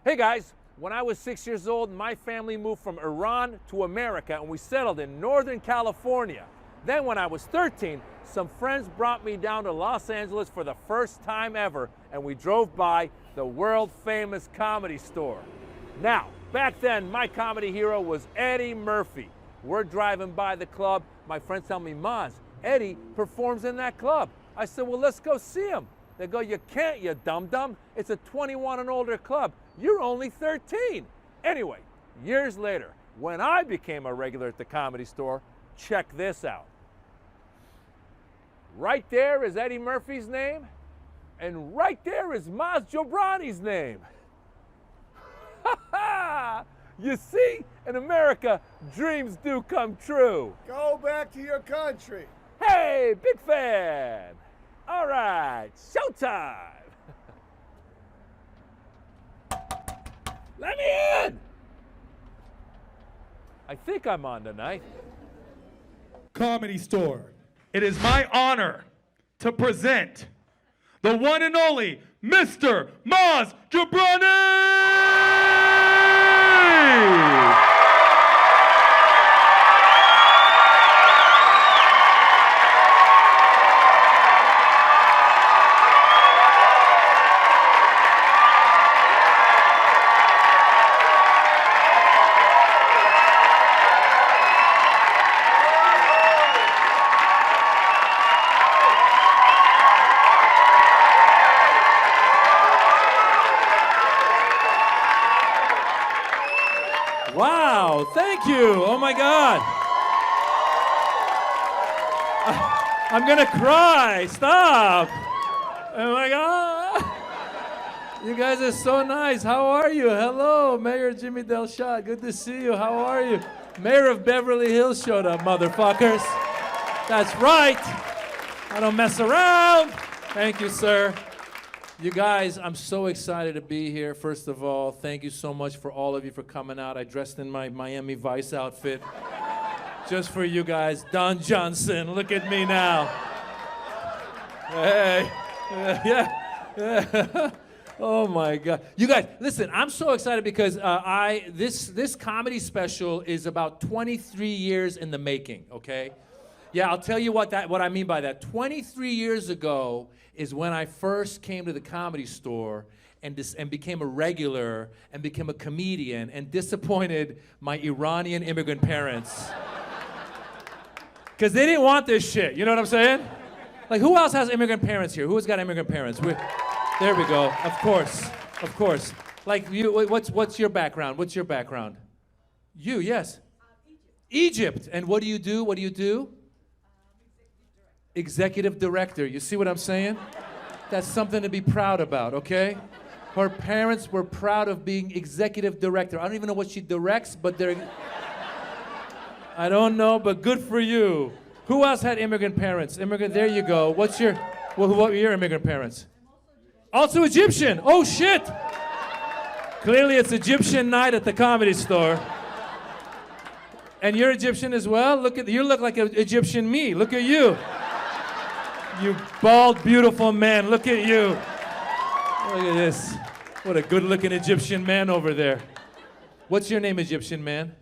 Hey guys, when I was 6 years old, my family moved from Iran to America and we settled in Northern California. Then when I was 13, some friends brought me down to Los Angeles for the first time ever and we drove by the world famous Comedy Store. Now, back then, my comedy hero was Eddie Murphy. We're driving by the club. My friends tell me, Maz, Eddie performs in that club. I said, well, let's go see him. They go, you can't, you dum-dum. It's a 21 and older club. You're only 13. Anyway, years later, when I became a regular at the Comedy Store, check this out. Right there is Eddie Murphy's name, and right there is Maz Jobrani's name. Ha ha! You see, in America, dreams do come true. Go back to your country. Hey, big fan! All right, showtime! Let me in! I think I'm on tonight. Comedy Store. It is my honor to present the one and only Mr. Maz Jobrani! Wow, thank you. Oh my God. I'm gonna cry. Stop. Oh my God. You guys are so nice. How are you? Hello, Mayor Jimmy Del Shah. Good to see you. How are you? Mayor of Beverly Hills showed up, motherfuckers. That's right. I don't mess around. Thank you, sir. You guys, I'm so excited to be here. First of all, thank you so much for all of you for coming out. I dressed in my Miami Vice outfit just for you guys. Don Johnson, look at me now. Hey, yeah. Oh my God. You guys, listen, I'm so excited because this comedy special is about 23 years in the making, okay? Yeah, I'll tell you what I mean by that. 23 years ago is when I first came to the Comedy Store and became a regular and became a comedian and disappointed my Iranian immigrant parents. Because they didn't want this shit, you know what I'm saying? Like, who else has immigrant parents here? Who has got immigrant parents? There we go, of course. Like, you, what's your background? What's your background? You, yes? Egypt. And what do you do? Executive director. You see what I'm saying? That's something to be proud about, okay? Her parents were proud of being executive director. I don't even know what she directs, but I don't know, but good for you. Who else had immigrant parents? There you go. What were your immigrant parents? Also Egyptian. Oh shit. Clearly it's Egyptian night at the Comedy Store. And you're Egyptian as well? You look like an Egyptian me. Look at you. You bald, beautiful man. Look at you. Look at this. What a good-looking Egyptian man over there. What's your name, Egyptian man?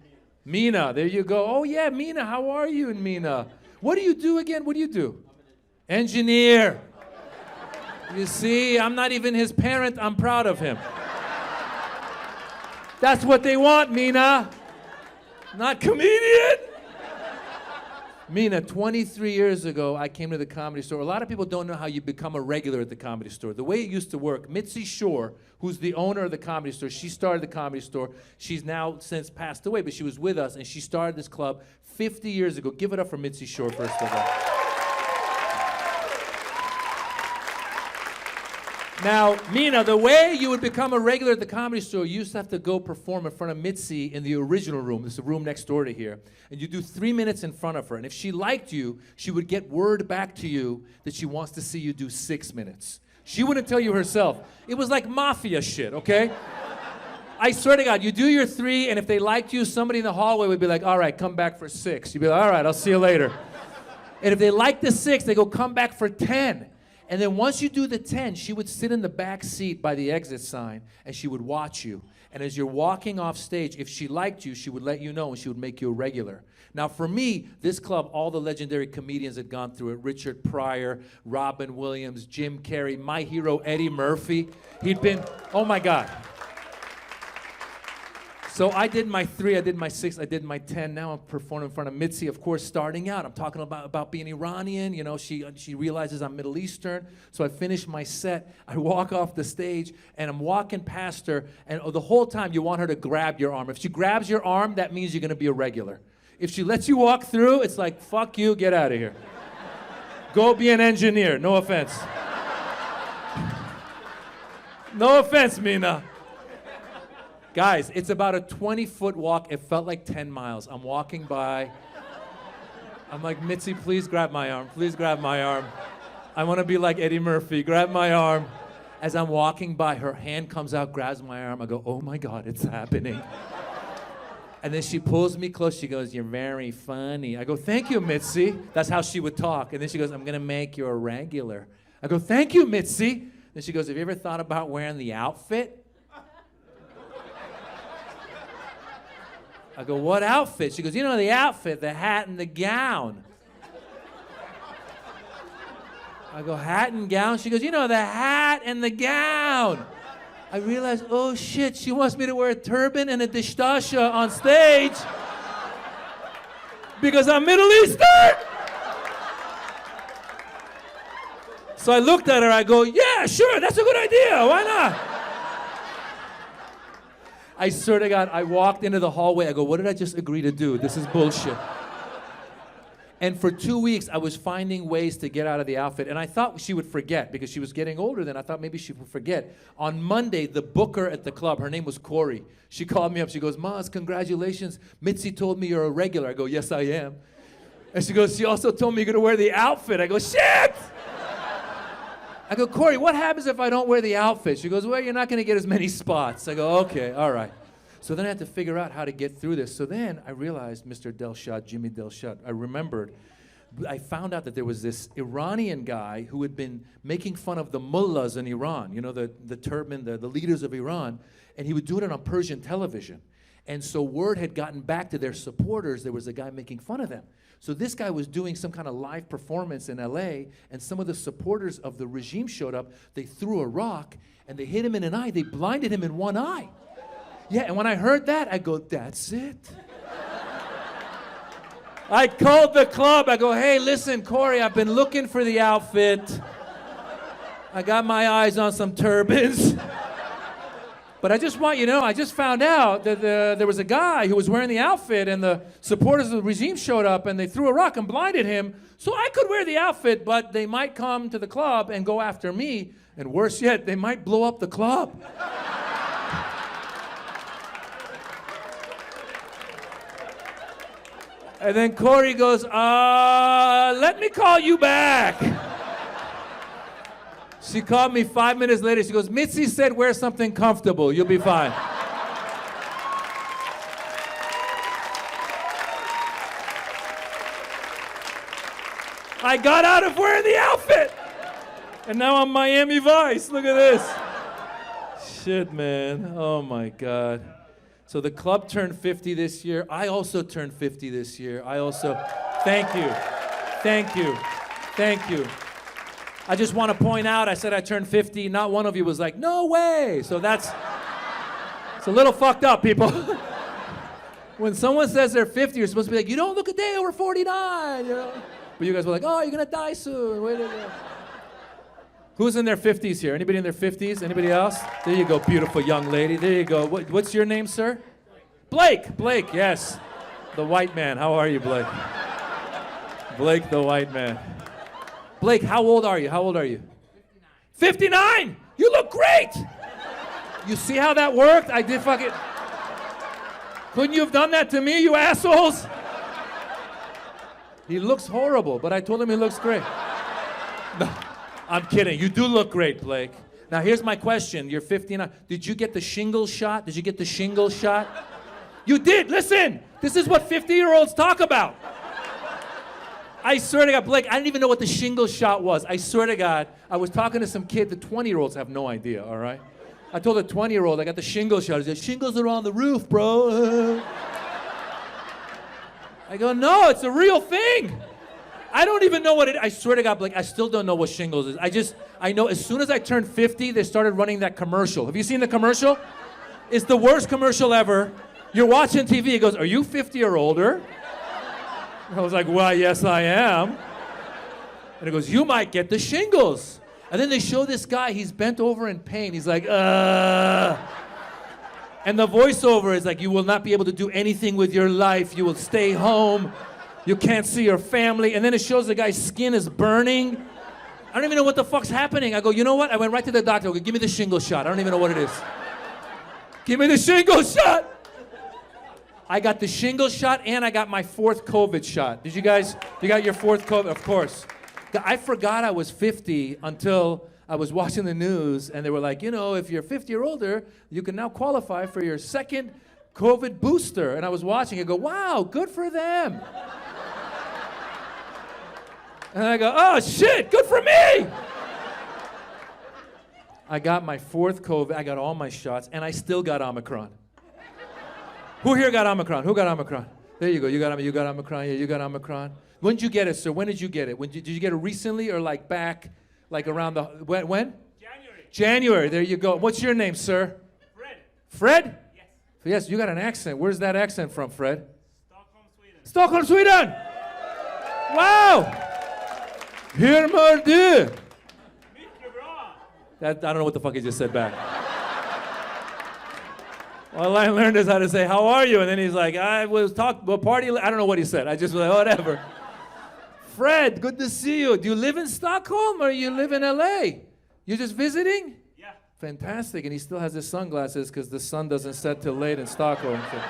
Mina. There you go. Oh, yeah, Mina. How are you, Mina? What do you do again? What do you do? Engineer. You see, I'm not even his parent. I'm proud of him. That's what they want, Mina. Not comedian. Mina, 23 years ago, I came to the Comedy Store. A lot of people don't know how you become a regular at the Comedy Store. The way it used to work, Mitzi Shore, who's the owner of the Comedy Store, she started the Comedy Store. She's now since passed away, but she was with us, and she started this club 50 years ago. Give it up for Mitzi Shore, first of all. Now, Mina, the way you would become a regular at the Comedy Store, you used to have to go perform in front of Mitzi in the original room. There's a room next door to here. And you do 3 minutes in front of her. And if she liked you, she would get word back to you that she wants to see you do 6 minutes. She wouldn't tell you herself. It was like mafia shit, okay? I swear to God, you do your 3, and if they liked you, somebody in the hallway would be like, all right, come back for 6. You'd be like, all right, I'll see you later. And if they liked the 6, they go, come back for 10. And then once you do the 10, she would sit in the back seat by the exit sign, and she would watch you. And as you're walking off stage, if she liked you, she would let you know, and she would make you a regular. Now, for me, this club, all the legendary comedians had gone through it. Richard Pryor, Robin Williams, Jim Carrey, my hero, Eddie Murphy. He'd been, oh my God. So I did my 3, I did my 6, I did my 10. Now I'm performing in front of Mitzi, of course, starting out. I'm talking about being Iranian. You know, she realizes I'm Middle Eastern. So I finish my set. I walk off the stage, and I'm walking past her. And the whole time, you want her to grab your arm. If she grabs your arm, that means you're going to be a regular. If she lets you walk through, it's like, fuck you, get out of here. Go be an engineer. No offense. No offense, Mina. Guys, it's about a 20-foot walk. It felt like 10 miles. I'm walking by. I'm like, Mitzi, please grab my arm. Please grab my arm. I want to be like Eddie Murphy. Grab my arm. As I'm walking by, her hand comes out, grabs my arm. I go, oh my God, it's happening. And then she pulls me close. She goes, you're very funny. I go, thank you, Mitzi. That's how she would talk. And then she goes, I'm going to make you a regular. I go, thank you, Mitzi. Then she goes, have you ever thought about wearing the outfit? I go, what outfit? She goes, you know the outfit, the hat and the gown. I go, hat and gown? She goes, you know the hat and the gown. I realized, oh shit, she wants me to wear a turban and a dishtasha on stage because I'm Middle Eastern. So I looked at her, I go, yeah, sure, that's a good idea, why not? I swear to God, I walked into the hallway. I go, what did I just agree to do? This is bullshit. And for 2 weeks, I was finding ways to get out of the outfit. And I thought she would forget because she was getting older then. I thought maybe she would forget. On Monday, the booker at the club, her name was Corey. She called me up. She goes, Maz, congratulations. Mitzi told me you're a regular. I go, yes, I am. And she goes, she also told me you're going to wear the outfit. I go, shit! I go, Corey, what happens if I don't wear the outfit? She goes, well, you're not going to get as many spots. I go, okay, all right. So then I had to figure out how to get through this. So then I realized Mr. Delshad, Jimmy Delshad, I remembered, I found out that there was this Iranian guy who had been making fun of the mullahs in Iran, you know, the turban, the leaders of Iran, and he would do it on Persian television. And so word had gotten back to their supporters, there was a guy making fun of them. So this guy was doing some kind of live performance in LA, and some of the supporters of the regime showed up. They threw a rock, and they hit him in an eye. They blinded him in one eye. Yeah, and when I heard that, I go, that's it. I called the club. I go, hey, listen, Corey, I've been looking for the outfit. I got my eyes on some turbans. But I just want you to know, I just found out that there was a guy who was wearing the outfit, and the supporters of the regime showed up, and they threw a rock and blinded him. So I could wear the outfit, but they might come to the club and go after me. And worse yet, they might blow up the club. And then Corey goes, let me call you back. She called me 5 minutes later. She goes, Mitzi said wear something comfortable. You'll be fine. I got out of wearing the outfit. And now I'm Miami Vice. Look at this. Shit, man. Oh, my God. So the club turned 50 this year. I also turned 50 this year. Thank you. Thank you. Thank you. I just want to point out, I said I turned 50. Not one of you was like, no way. So it's a little fucked up, people. When someone says they're 50, you're supposed to be like, you don't look a day over 49. You know? But you guys were like, oh, you're going to die soon. Wait a minute. Who's in their 50s here? Anybody in their 50s? Anybody else? There you go, beautiful young lady. There you go. What's your name, sir? Blake. Blake, yes. The white man. How are you, Blake? Blake, the white man. Blake, how old are you? How old are you? 59. 59? You look great. You see how that worked? I did fucking... Couldn't you have done that to me, you assholes? He looks horrible, but I told him he looks great. No, I'm kidding. You do look great, Blake. Now, here's my question. You're 59. Did you get the shingles shot? Did you get the shingles shot? You did. Listen. This is what 50-year-olds talk about. I swear to God, Blake, I didn't even know what the shingles shot was. I swear to God, I was talking to some kid. The 20-year-olds have no idea, all right? I told a 20-year-old I got the shingles shot. He said, shingles are on the roof, bro. I go, no, it's a real thing. I don't even know what it is. I swear to God, Blake, I still don't know what shingles is. I know as soon as I turned 50, they started running that commercial. Have you seen the commercial? It's the worst commercial ever. You're watching TV. He goes, are you 50 or older? I was like, well, yes, I am. And he goes, you might get the shingles. And then they show this guy, he's bent over in pain. He's like, And the voiceover is like, you will not be able to do anything with your life. You will stay home. You can't see your family. And then it shows the guy's skin is burning. I don't even know what the fuck's happening. I go, you know what? I went right to the doctor. I go, give me the shingle shot. I don't even know what it is. Give me the shingle shot. I got the shingle shot and I got my 4th COVID shot. Did you guys, you got your 4th COVID? Of course. I forgot I was 50 until I was watching the news and they were like, you know, if you're 50 or older, you can now qualify for your 2nd COVID booster. And I was watching and go, wow, good for them. And I go, oh shit, good for me. I got my 4th COVID, I got all my shots, and I still got Omicron. Who here got Omicron? Who got Omicron? There you go. You got Omicron. Yeah, you got Omicron. When did you get it, sir? When did you get it? Did you get it recently or like back, like around the when? January. January. There you go. What's your name, sir? Fred. Fred? Yes. Yes. You got an accent. Where's that accent from, Fred? Stockholm, Sweden. Stockholm, Sweden. Wow. Hur mår du? Mycket bra. I don't know what the fuck he just said back. All I learned is how to say, how are you? And then he's like, I was party. I don't know what he said. I just was like, whatever. Fred, good to see you. Do you live in Stockholm or you live in LA? You're just visiting? Yeah. Fantastic. And he still has his sunglasses because the sun doesn't set till late in Stockholm. So.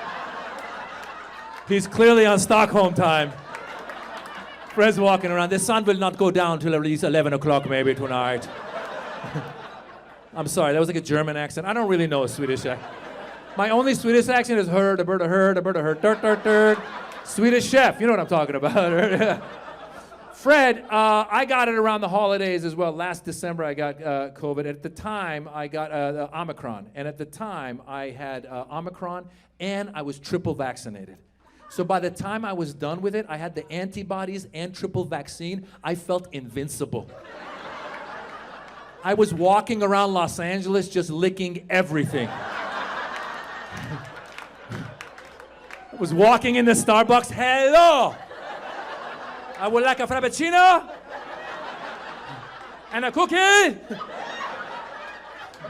He's clearly on Stockholm time. Fred's walking around. The sun will not go down till at least 11 o'clock maybe tonight. I'm sorry, that was like a German accent. I don't really know a Swedish accent. My only Swedish accent is herd, a bird, a herd, a bird, a herd, dirt, dirt, dirt. Swedish chef, you know what I'm talking about. Fred, I got it around the holidays as well. Last December I got COVID. At the time I got Omicron. And at the time I had Omicron and I was triple vaccinated. So by the time I was done with it, I had the antibodies and triple vaccine. I felt invincible. I was walking around Los Angeles just licking everything. I was walking into Starbucks, hello! I would like a Frappuccino and a cookie. I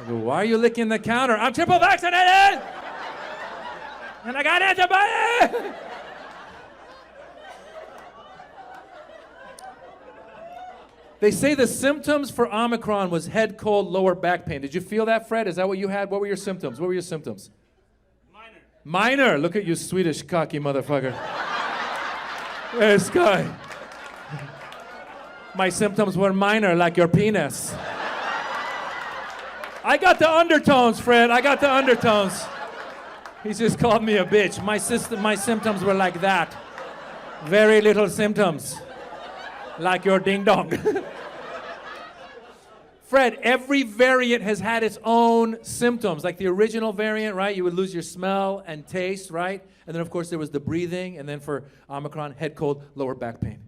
go, why are you licking the counter? I'm triple vaccinated! And I got antibodies! They say the symptoms for Omicron was head cold, lower back pain. Did you feel that, Fred? Is that what you had? What were your symptoms? What were your symptoms? Minor. Minor. Look at you, Swedish cocky motherfucker. This guy. My symptoms were minor, like your penis. I got the undertones, Fred. I got the undertones. He just called me a bitch. My symptoms were like that. Very little symptoms. Like your ding dong. Fred, every variant has had its own symptoms. Like the original variant, right? You would lose your smell and taste, right? And then, of course, there was the breathing. And then for Omicron, head cold, lower back pain.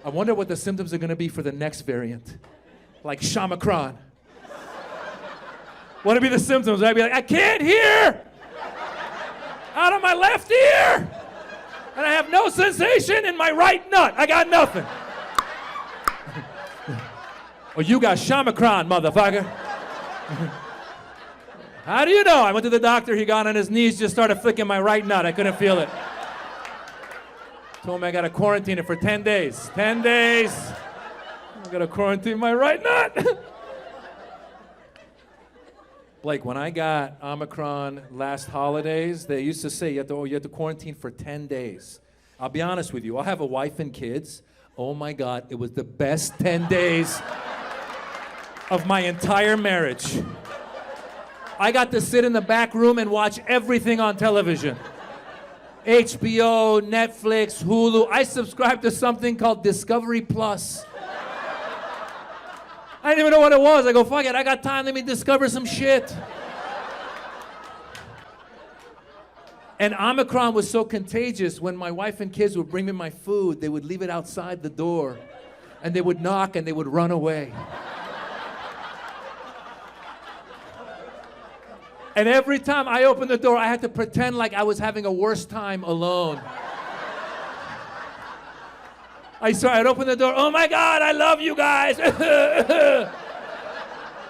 I wonder what the symptoms are going to be for the next variant. Like Shamacron. What would be the symptoms? I'd be like, I can't hear! Out of my left ear! And I have no sensation in my right nut. I got nothing. Oh, you got Shamacron, motherfucker. How do you know? I went to the doctor, he got on his knees, just started flicking my right nut. I couldn't feel it. Told me I got to quarantine it for 10 days. 10 days. I got to quarantine my right nut. Blake, when I got Omicron last holidays, they used to say you have to quarantine for 10 days. I'll be honest with you, I have a wife and kids. Oh my God, it was the best 10 days of my entire marriage. I got to sit in the back room and watch everything on television. HBO, Netflix, Hulu. I subscribed to something called Discovery Plus. I didn't even know what it was. I go, fuck it, I got time, let me discover some shit. And Omicron was so contagious, when my wife and kids would bring me my food, they would leave it outside the door. And they would knock and they would run away. And every time I opened the door, I had to pretend like I was having a worse time alone. I'd open the door, oh my God, I love you guys.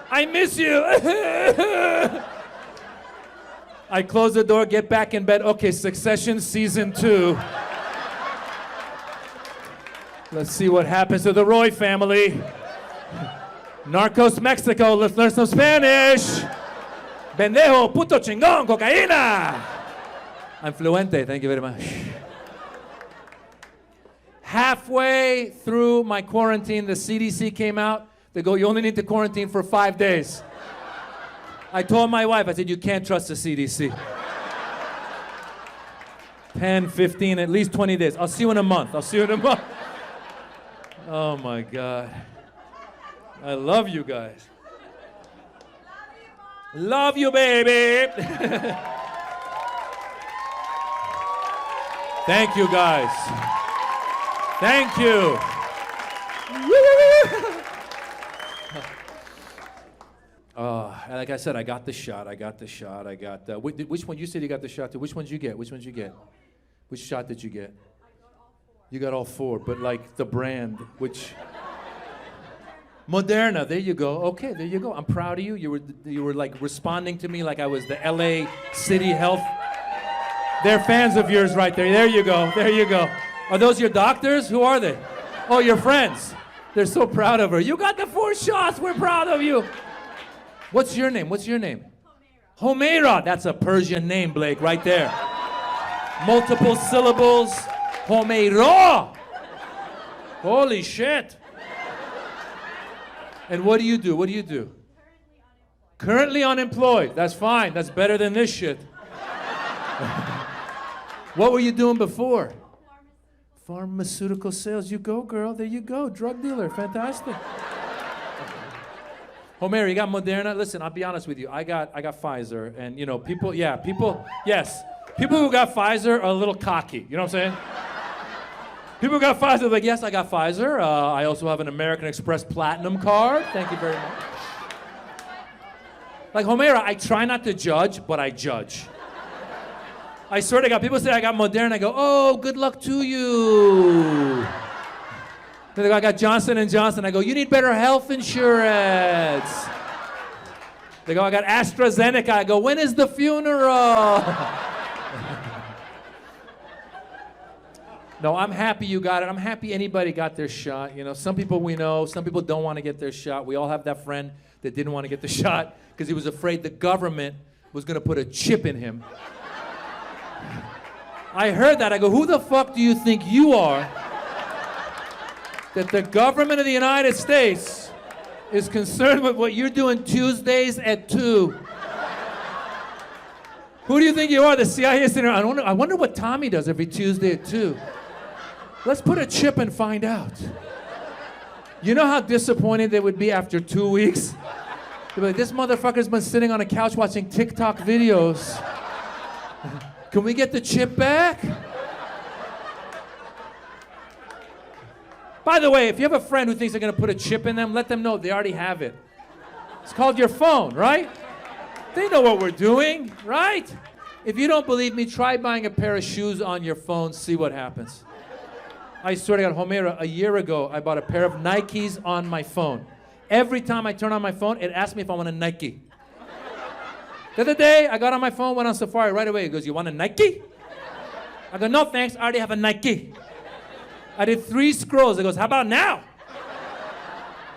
I miss you. I close the door, get back in bed. Okay, Succession Season 2. Let's see what happens to the Roy family. Narcos Mexico, let's learn some Spanish. Pendejo, puto chingón, cocaína. I'm fluente, thank you very much. Halfway through my quarantine, the CDC came out. They go, you only need to quarantine for 5 days. I told my wife, I said, you can't trust the CDC. 10, 15, at least 20 days. I'll see you in a month. Oh my God. I love you guys. Love you, baby. Thank you, guys. Thank you. Like I said, I got the shot. Which one? You said you got the shot too. Which one did you get? Which shot did you get? You got all 4, but like the brand, which... Moderna, there you go. Okay, there you go. I'm proud of you. You were like responding to me like I was the LA City Health. They're fans of yours right there. There you go. Are those your doctors? Who are they? Oh, your friends. They're so proud of her. You got the 4 shots. We're proud of you. What's your name? Homeira. That's a Persian name, Blake, right there. Multiple syllables. Homeira. Holy shit. And what do you do? Currently unemployed. That's fine. That's better than this shit. What were you doing before? Pharmaceutical sales. You go, girl. There you go. Drug dealer. Fantastic. Homer, you got Moderna? Listen, I'll be honest with you. I got Pfizer. And, you know, people who got Pfizer are a little cocky. You know what I'm saying? People got Pfizer, like, yes, I got Pfizer. I also have an American Express Platinum card. Thank you very much. Like, Homera, I try not to judge, but I judge. I swear to God, people say I got Moderna. I go, oh, good luck to you. They go, I got Johnson & Johnson. I go, you need better health insurance. They go, I got AstraZeneca. I go, when is the funeral? No, I'm happy you got it. I'm happy anybody got their shot. You know, some people we know, some people don't want to get their shot. We all have that friend that didn't want to get the shot because he was afraid the government was going to put a chip in him. I heard that. I go, who the fuck do you think you are that the government of the United States is concerned with what you're doing Tuesdays at 2? Who do you think you are, the CIA center? I wonder what Tommy does every Tuesday at 2. Let's put a chip and find out. You know how disappointed they would be after 2 weeks? They'd be like, this motherfucker's been sitting on a couch watching TikTok videos. Can we get the chip back? By the way, if you have a friend who thinks they're gonna put a chip in them, let them know they already have it. It's called your phone, right? They know what we're doing, right? If you don't believe me, try buying a pair of shoes on your phone, see what happens. I swear to God, Homera, a year ago, I bought a pair of Nikes on my phone. Every time I turn on my phone, it asks me if I want a Nike. The other day, I got on my phone, went on Safari right away. It goes, you want a Nike? I go, no thanks, I already have a Nike. I did 3 scrolls. It goes, how about now?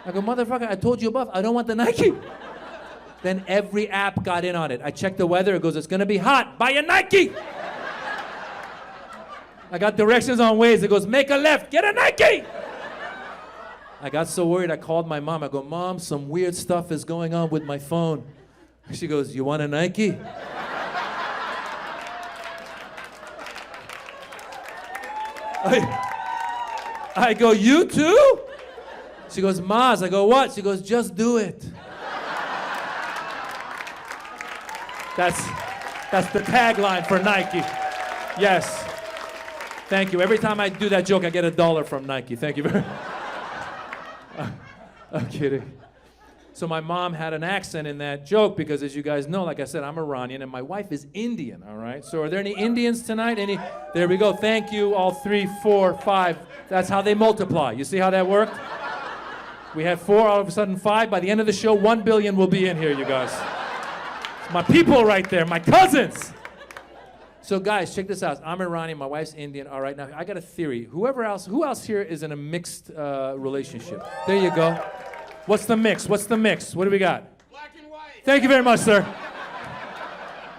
I go, motherfucker, I told you above, I don't want the Nike. Then every app got in on it. I checked the weather, it goes, it's gonna be hot, buy a Nike! I got directions on Waze, it goes, make a left, get a Nike! I got so worried, I called my mom. I go, Mom, some weird stuff is going on with my phone. She goes, you want a Nike? I go, you too? She goes, Maz. I go, what? She goes, just do it. That's the tagline for Nike. Yes. Thank you. Every time I do that joke, I get $1 from Nike. Thank you very much. I'm kidding. So my mom had an accent in that joke because, as you guys know, like I said, I'm Iranian and my wife is Indian, all right? So are there any Indians tonight? Any? There we go. Thank you, all 3, 4, 5. That's how they multiply. You see how that worked? We had 4, all of a sudden 5. By the end of the show, 1 billion will be in here, you guys. It's my people right there, my cousins. So guys, check this out. I'm Iranian, my wife's Indian. All right, now I got a theory. Who else here is in a mixed relationship? There you go. What's the mix? What do we got? Black and white. Thank you very much, sir.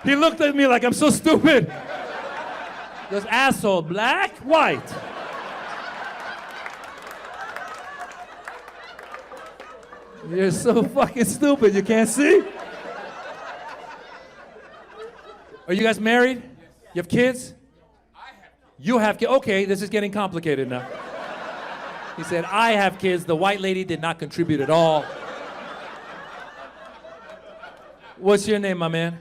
He looked at me like I'm so stupid. He goes, asshole, black, white. You're so fucking stupid, you can't see? Are you guys married? You have kids? You have kids. Okay, this is getting complicated now. He said, I have kids. The white lady did not contribute at all. What's your name, my man?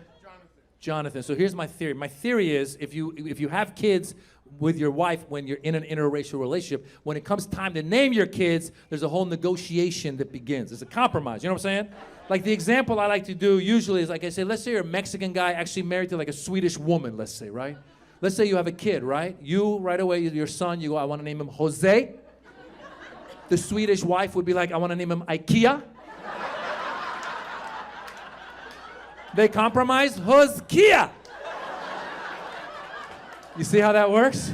Jonathan. So here's my theory. My theory is if you have kids with your wife when you're in an interracial relationship, when it comes time to name your kids, there's a whole negotiation that begins. It's a compromise. You know what I'm saying? Like the example I like to do usually is like I say, let's say you're a Mexican guy actually married to like a Swedish woman, let's say, right? Let's say you have a kid, right? You, right away, your son, you go, I want to name him Jose. The Swedish wife would be like, I want to name him IKEA. They compromise, Hoskia. You see how that works?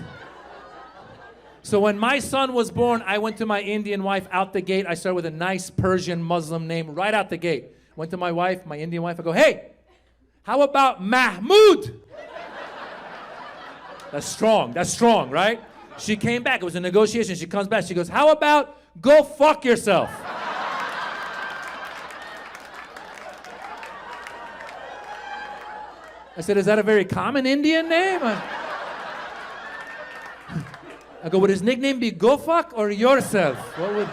So when my son was born, I went to my Indian wife out the gate. I started with a nice Persian Muslim name right out the gate. Went to my wife, my Indian wife. I go, hey, how about Mahmoud? That's strong, right? She came back. It was a negotiation. She comes back. She goes, how about go fuck yourself? I said, is that a very common Indian name? I go, would his nickname be Go Fuck or Yourself? What would...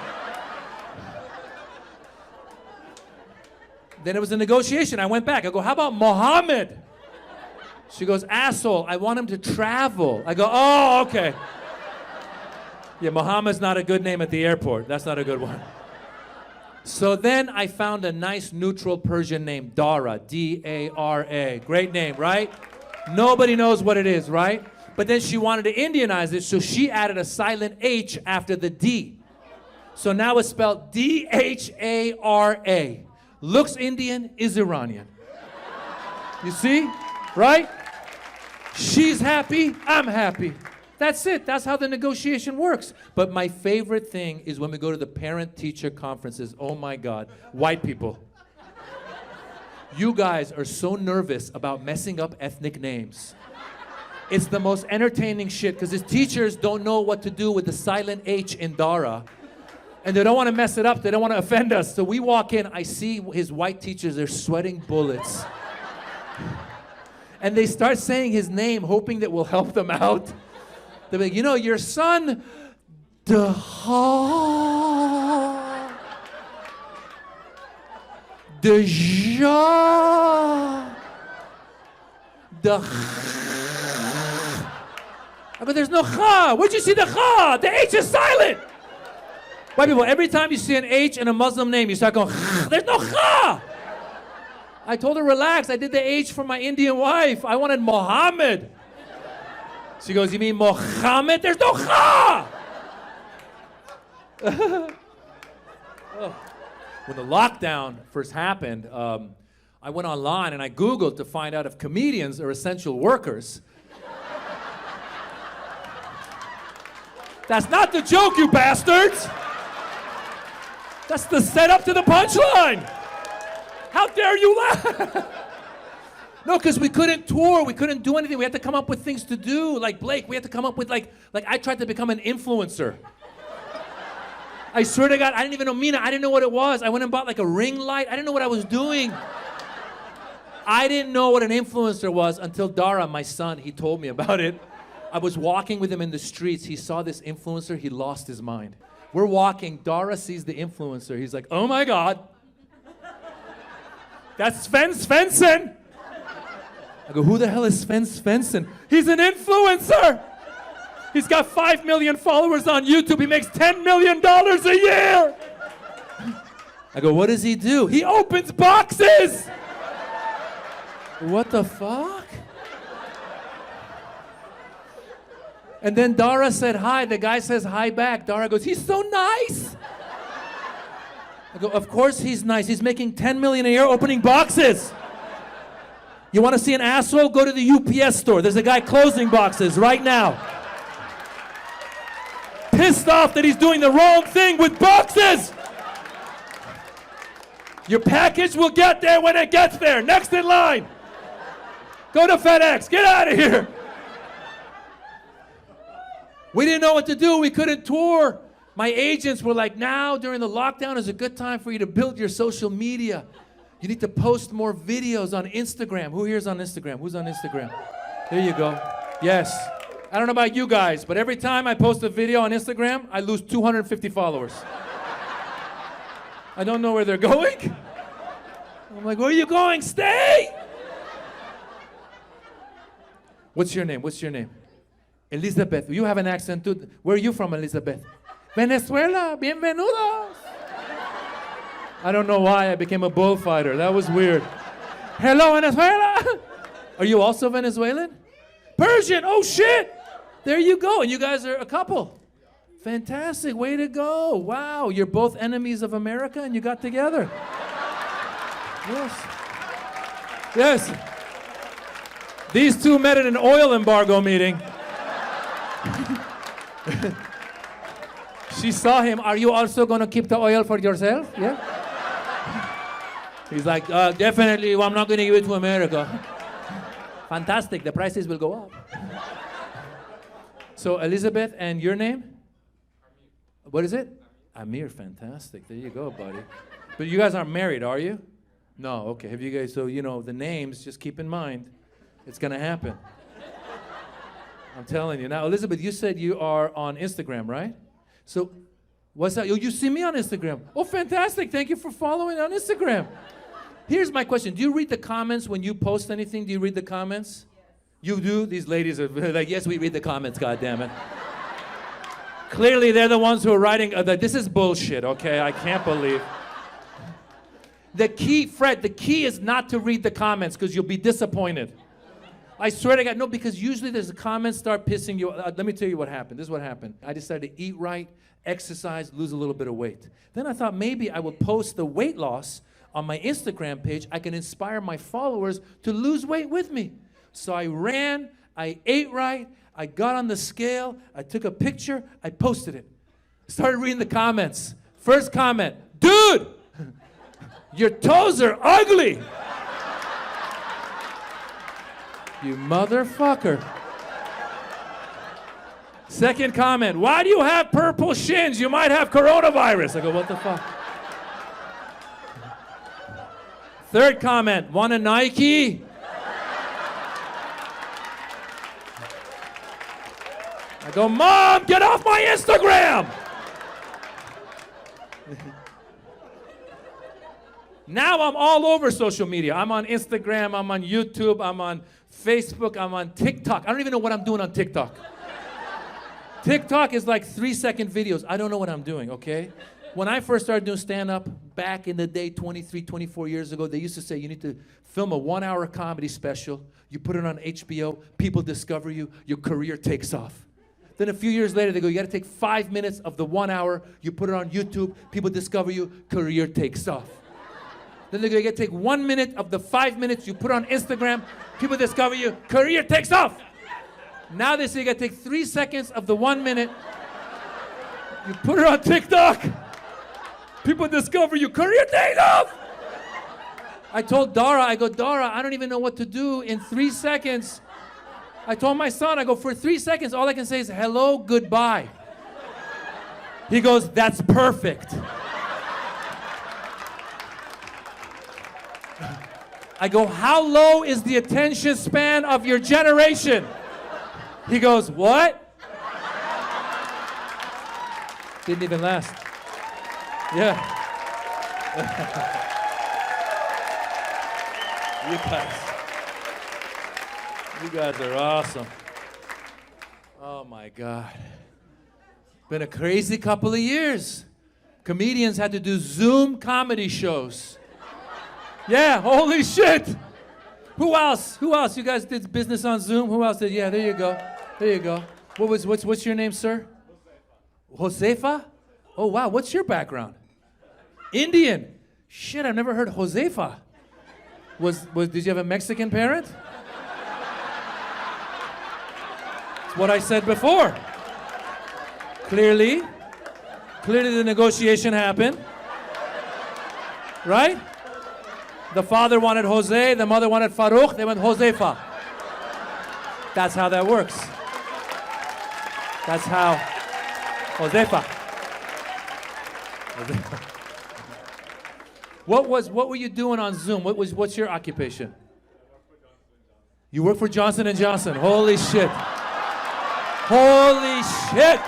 Then it was a negotiation. I went back. I go, how about Mohammed? She goes, asshole, I want him to travel. I go, oh, okay. Yeah, Mohammed's not a good name at the airport. That's not a good one. So then I found a nice neutral Persian name, Dara, D-A-R-A. Great name, right? Nobody knows what it is, right? But then she wanted to Indianize it, so she added a silent H after the D. So now it's spelled D-H-A-R-A. Looks Indian, is Iranian. You see? Right? She's happy, I'm happy. That's it. That's how the negotiation works. But my favorite thing is when we go to the parent-teacher conferences. Oh my God. White people. You guys are so nervous about messing up ethnic names. It's the most entertaining shit because his teachers don't know what to do with the silent H in Dara. And they don't want to mess it up. They don't want to offend us. So we walk in. I see his white teachers. They're sweating bullets. And they start saying his name, hoping that will help them out. They're like, you know, your son, Deja, I go, there's no cha. Where'd you see the cha? The H is silent. White people, every time you see an H in a Muslim name, you start going, there's no cha. I told her, relax. I did the H for my Indian wife. I wanted Mohammed. She goes, you mean Mohammed? There's no cha. When the lockdown first happened, I went online and I Googled to find out if comedians are essential workers. That's not the joke, you bastards! That's the setup to the punchline! How dare you laugh? No, because we couldn't tour, we couldn't do anything. We had to come up with things to do. Like Blake, we had to come up with like I tried to become an influencer. I swear to God, I didn't even know Mina. I didn't know what it was. I went and bought like a ring light. I didn't know what I was doing. I didn't know what an influencer was until Dara, my son, he told me about it. I was walking with him in the streets. He saw this influencer. He lost his mind. We're walking. Dara sees the influencer. He's like, oh my God. That's Sven Svensson. I go, who the hell is Sven Svensson? He's an influencer. He's got 5 million followers on YouTube. He makes $10 million a year. I go, what does he do? He opens boxes. What the fuck? And then Dara said hi. The guy says hi back. Dara goes, he's so nice. I go, of course he's nice. He's making 10 million a year opening boxes. You want to see an asshole? Go to the UPS store. There's a guy closing boxes right now. Pissed off that he's doing the wrong thing with boxes. Your package will get there when it gets there. Next in line. Go to FedEx. Get out of here. We didn't know what to do. We couldn't tour. My agents were like, now during the lockdown is a good time for you to build your social media. You need to post more videos on Instagram. Who here's on Instagram? Who's on Instagram? There you go. Yes. I don't know about you guys, but every time I post a video on Instagram, I lose 250 followers. I don't know where they're going. I'm like, where are you going? Stay! What's your name? What's your name? Elizabeth. You have an accent too. Where are you from, Elizabeth? Venezuela. Bienvenidos. I don't know why I became a bullfighter. That was weird. Hello, Venezuela. Are you also Venezuelan? Persian. Oh, shit. There you go. And you guys are a couple. Fantastic. Way to go. Wow. You're both enemies of America and you got together. Yes. Yes. These two met at an oil embargo meeting. She saw him. Are you also going to keep the oil for yourself? Yeah. He's like, definitely, I'm not going to give it to America. Fantastic. The prices will go up. So, Elizabeth, and your name? What is it? Amir. Fantastic. There you go, buddy. But you guys aren't married, are you? No. Okay. Have you guys? So you know the names. Just keep in mind, it's going to happen. I'm telling you. Now, Elizabeth, you said you are on Instagram, right? So, what's that? You see me on Instagram. Oh, fantastic. Thank you for following on Instagram. Here's my question. Do you read the comments when you post anything? Do you read the comments? You do? These ladies are like, yes, we read the comments, goddammit. Clearly, they're the ones who are writing, this is bullshit, okay? I can't believe. The key, Fred, the key is not to read the comments because you'll be disappointed. I swear to God, no, because usually there's a comment start pissing you. Let me tell you what happened. This is what happened. I decided to eat right, exercise, lose a little bit of weight. Then I thought maybe I would post the weight loss on my Instagram page. I can inspire my followers to lose weight with me. So I ran, I ate right, I got on the scale, I took a picture, I posted it. Started reading the comments. First comment, dude, your toes are ugly. You motherfucker. Second comment, why do you have purple shins? You might have coronavirus. I go, what the fuck? Third comment, want a Nike? I go, Mom, get off my Instagram! Now I'm all over social media. I'm on Instagram, I'm on YouTube, I'm on Facebook, I'm on TikTok. I don't even know what I'm doing on TikTok. TikTok is like 3-second videos. I don't know what I'm doing, okay? When I first started doing stand-up back in the day, 23, 24 years ago, they used to say you need to film a 1-hour comedy special, you put it on HBO, people discover you, your career takes off. Then a few years later, they go, you gotta take 5 minutes of the 1 hour, you put it on YouTube, people discover you, career takes off. Then they go, you gotta take 1 minute of the 5 minutes, you put it on Instagram, people discover you, career takes off. Now they say you gotta take 3 seconds of the 1 minute, you put it on TikTok, people discover you, career takes off. I told Dara, I go, Dara, I don't even know what to do in 3 seconds. I told my son, I go, for 3 seconds, all I can say is hello, goodbye. He goes, that's perfect. I go, how low is the attention span of your generation? He goes, what? Didn't even last. Yeah. You guys are awesome. Oh my God. Been a crazy couple of years. Comedians had to do Zoom comedy shows. Yeah, holy shit. Who else? Who else? You guys did business on Zoom? Who else did? Yeah, there you go. There you go. What's your name, sir? Josefa? Oh wow, what's your background? Indian. Shit, I've never heard Josefa. Did you have a Mexican parent? It's what I said before. Clearly the negotiation happened. Right? The father wanted Jose, the mother wanted Farouk, they went Josefa. That's how that works. That's how Josefa. What were you doing on Zoom? What's your occupation? You work for Johnson & Johnson. Holy shit. Holy shit.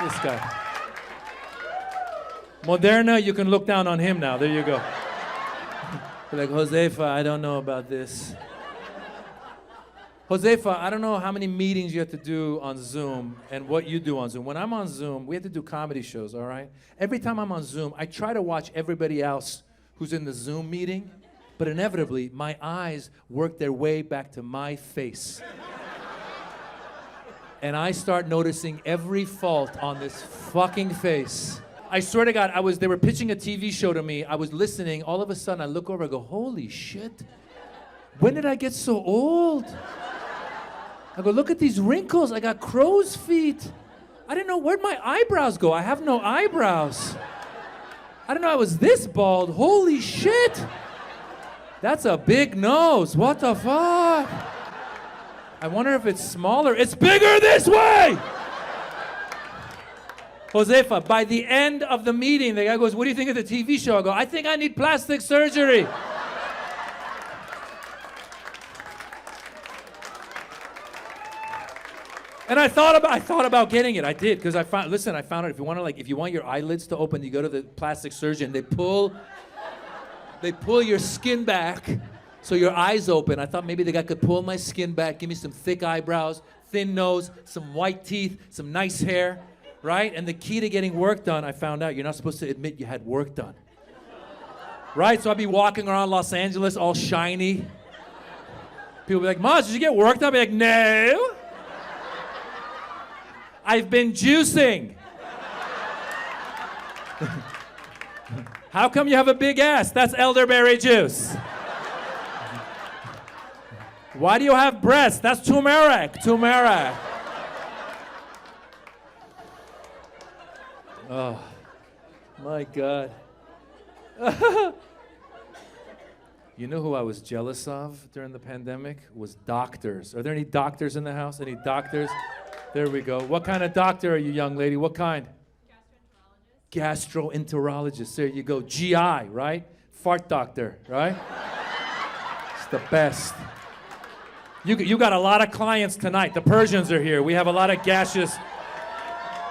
This guy. Moderna, you can look down on him now. There you go. You're like, Josefa, I don't know about this. Josefa, I don't know how many meetings you have to do on Zoom and what you do on Zoom. When I'm on Zoom, we have to do comedy shows, all right? Every time I'm on Zoom, I try to watch everybody else who's in the Zoom meeting, but inevitably, my eyes work their way back to my face. And I start noticing every fault on this fucking face. I swear to God, they were pitching a TV show to me. I was listening. All of a sudden, I look over, I go, holy shit. When did I get so old? I go, look at these wrinkles. I got crow's feet. I didn't know, where'd my eyebrows go? I have no eyebrows. I didn't know I was this bald. Holy shit. That's a big nose. What the fuck? I wonder if it's smaller. It's bigger this way! Josefa, by the end of the meeting, the guy goes, what do you think of the TV show? I go, I think I need plastic surgery. And I thought about getting it. I did, because I found out if you want your eyelids to open, you go to the plastic surgeon. They pull your skin back so your eyes open. I thought maybe the guy could pull my skin back, give me some thick eyebrows, thin nose, some white teeth, some nice hair, right? And the key to getting work done, I found out, you're not supposed to admit you had work done. Right? So I'd be walking around Los Angeles all shiny. People be like, Maz, did you get work done? I'd be like, no. I've been juicing. How come you have a big ass? That's elderberry juice. Why do you have breasts? That's turmeric. Turmeric. Oh, my God. You know who I was jealous of during the pandemic? Was doctors. Are there any doctors in the house? Any doctors? There we go. What kind of doctor are you, young lady? What kind? Gastroenterologist. There you go. GI, right? Fart doctor, right? It's the best. You got a lot of clients tonight. The Persians are here. We have a lot of gaseous.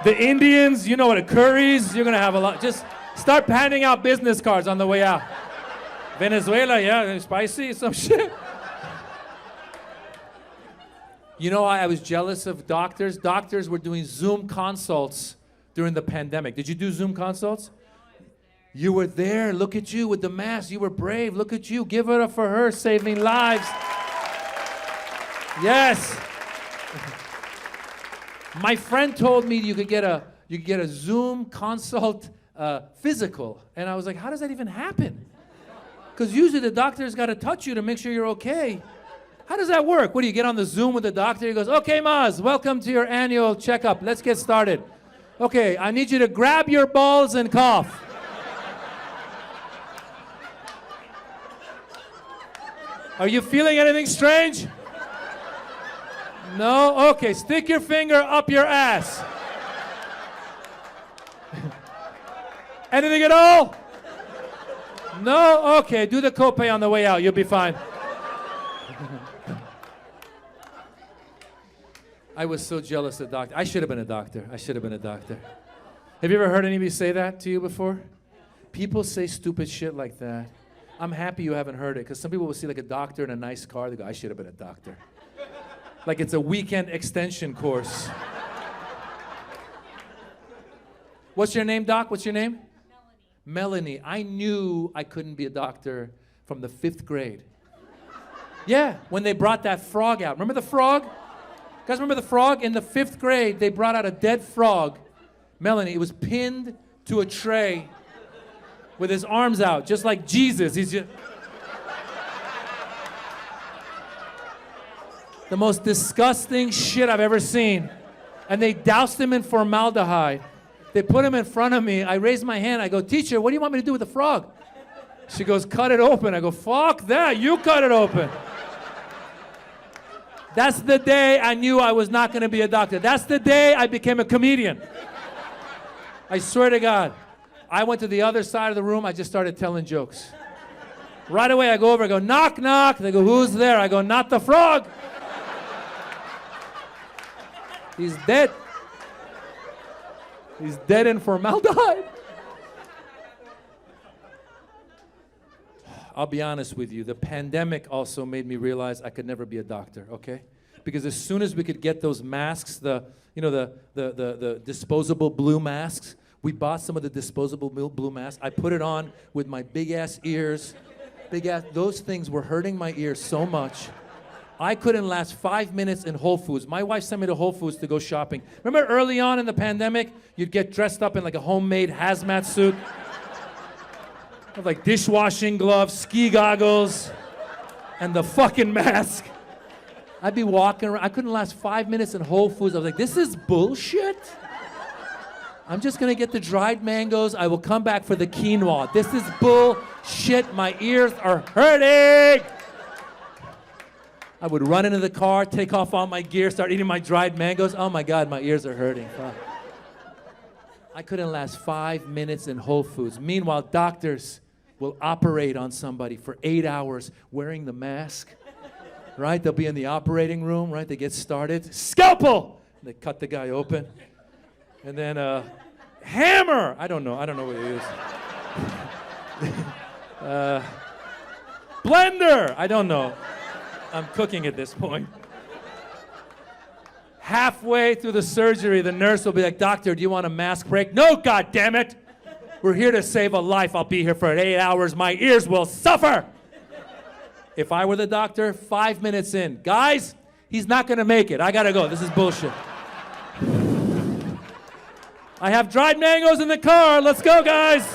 The Indians, you know what, curries. You're going to have a lot. Just start handing out business cards on the way out. Venezuela, yeah, spicy, some shit. You know, I was jealous of doctors. Doctors were doing Zoom consults during the pandemic. Did you do Zoom consults? You were there. Look at you with the mask. You were brave. Look at you. Give it up for her, saving lives. Yes. My friend told me you could get a Zoom consult physical, and I was like, how does that even happen? Because usually the doctor's got to touch you to make sure you're okay. How does that work? What do you get on the Zoom with the doctor? He goes, okay, Maz, welcome to your annual checkup. Let's get started. Okay, I need you to grab your balls and cough. Are you feeling anything strange? No? Okay, stick your finger up your ass. Anything at all? No? Okay, do the copay on the way out. You'll be fine. I was so jealous of doctor. I should have been a doctor. I should have been a doctor. Have you ever heard anybody say that to you before? People say stupid shit like that. I'm happy you haven't heard it, because some people will see like a doctor in a nice car. They go, I should have been a doctor. Like it's a weekend extension course. What's your name, Doc? What's your name? Melanie. I knew I couldn't be a doctor from the 5th grade. Yeah, when they brought that frog out. Remember the frog? You guys remember the frog? In the 5th grade, they brought out a dead frog. Melanie, it was pinned to a tray with his arms out, just like Jesus. He's just... the most disgusting shit I've ever seen. And they doused him in formaldehyde. They put him in front of me. I raised my hand. I go, teacher, what do you want me to do with the frog? She goes, cut it open. I go, fuck that. You cut it open. That's the day I knew I was not going to be a doctor. That's the day I became a comedian. I swear to God. I went to the other side of the room. I just started telling jokes. Right away, I go over. I go, knock, knock. They go, who's there? I go, not the frog. He's dead. He's dead in formaldehyde. I'll be honest with you. The pandemic also made me realize I could never be a doctor, okay? Because as soon as we could get those masks, the disposable blue masks, we bought some of the disposable blue masks. I put it on with my big-ass ears. Those things were hurting my ears so much. I couldn't last 5 minutes in Whole Foods. My wife sent me to Whole Foods to go shopping. Remember early on in the pandemic, you'd get dressed up in like a homemade hazmat suit? With like dishwashing gloves, ski goggles, and the fucking mask. I'd be walking around. I couldn't last 5 minutes in Whole Foods. I was like, this is bullshit. I'm just gonna get the dried mangoes. I will come back for the quinoa. This is bullshit. My ears are hurting. I would run into the car, take off all my gear, start eating my dried mangoes. Oh my God, my ears are hurting. Fuck. I couldn't last 5 minutes in Whole Foods. Meanwhile, doctors will operate on somebody for 8 hours wearing the mask, right? They'll be in the operating room, right? They get started. Scalpel! They cut the guy open. And then hammer! I don't know what it is. Blender! I don't know. I'm cooking at this point. Halfway through the surgery, the nurse will be like, doctor, do you want a mask break? No, God damn it! We're here to save a life. I'll be here for 8 hours. My ears will suffer. If I were the doctor, 5 minutes in. Guys, he's not gonna make it. I gotta go. This is bullshit. I have dried mangoes in the car. Let's go, guys.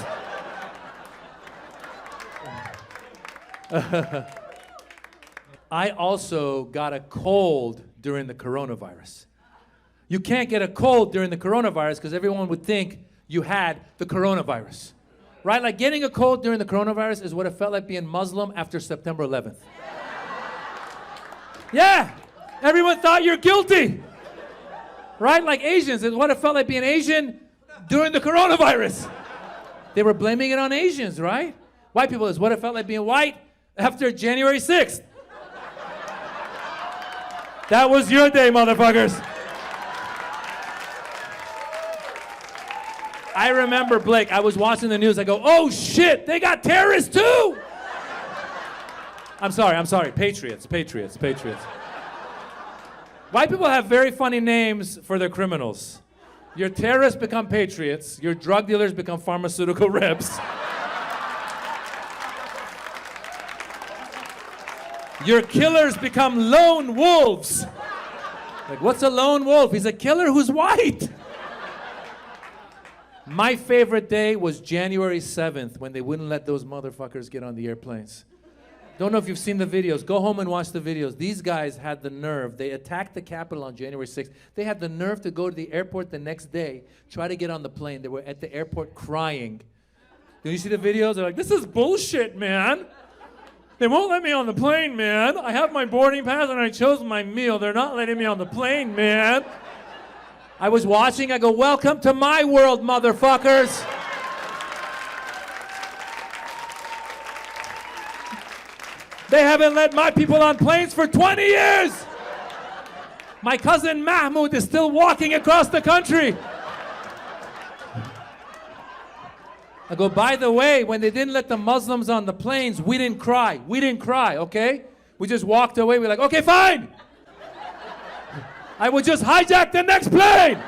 I also got a cold during the coronavirus. You can't get a cold during the coronavirus because everyone would think you had the coronavirus. Right? Like getting a cold during the coronavirus is what it felt like being Muslim after September 11th. Yeah! Everyone thought you're guilty. Right? Like Asians, it's what it felt like being Asian during the coronavirus. They were blaming it on Asians, right? White people is what it felt like being white after January 6th. That was your day, motherfuckers. I remember, Blake, I was watching the news. I go, oh shit, they got terrorists too. I'm sorry. Patriots. White people have very funny names for their criminals. Your terrorists become patriots. Your drug dealers become pharmaceutical reps. Your killers become lone wolves. Like, what's a lone wolf? He's a killer who's white. My favorite day was January 7th when they wouldn't let those motherfuckers get on the airplanes. Don't know if you've seen the videos. Go home and watch the videos. These guys had the nerve. They attacked the Capitol on January 6th. They had the nerve to go to the airport the next day, try to get on the plane. They were at the airport crying. Did you see the videos? They're like, this is bullshit, man. They won't let me on the plane, man. I have my boarding pass and I chose my meal. They're not letting me on the plane, man. I was watching. I go, welcome to my world, motherfuckers. They haven't let my people on planes for 20 years. My cousin Mahmoud is still walking across the country. I go, by the way, when they didn't let the Muslims on the planes, we didn't cry. We didn't cry, okay? We just walked away. We're like, okay, fine. I would just hijack the next plane.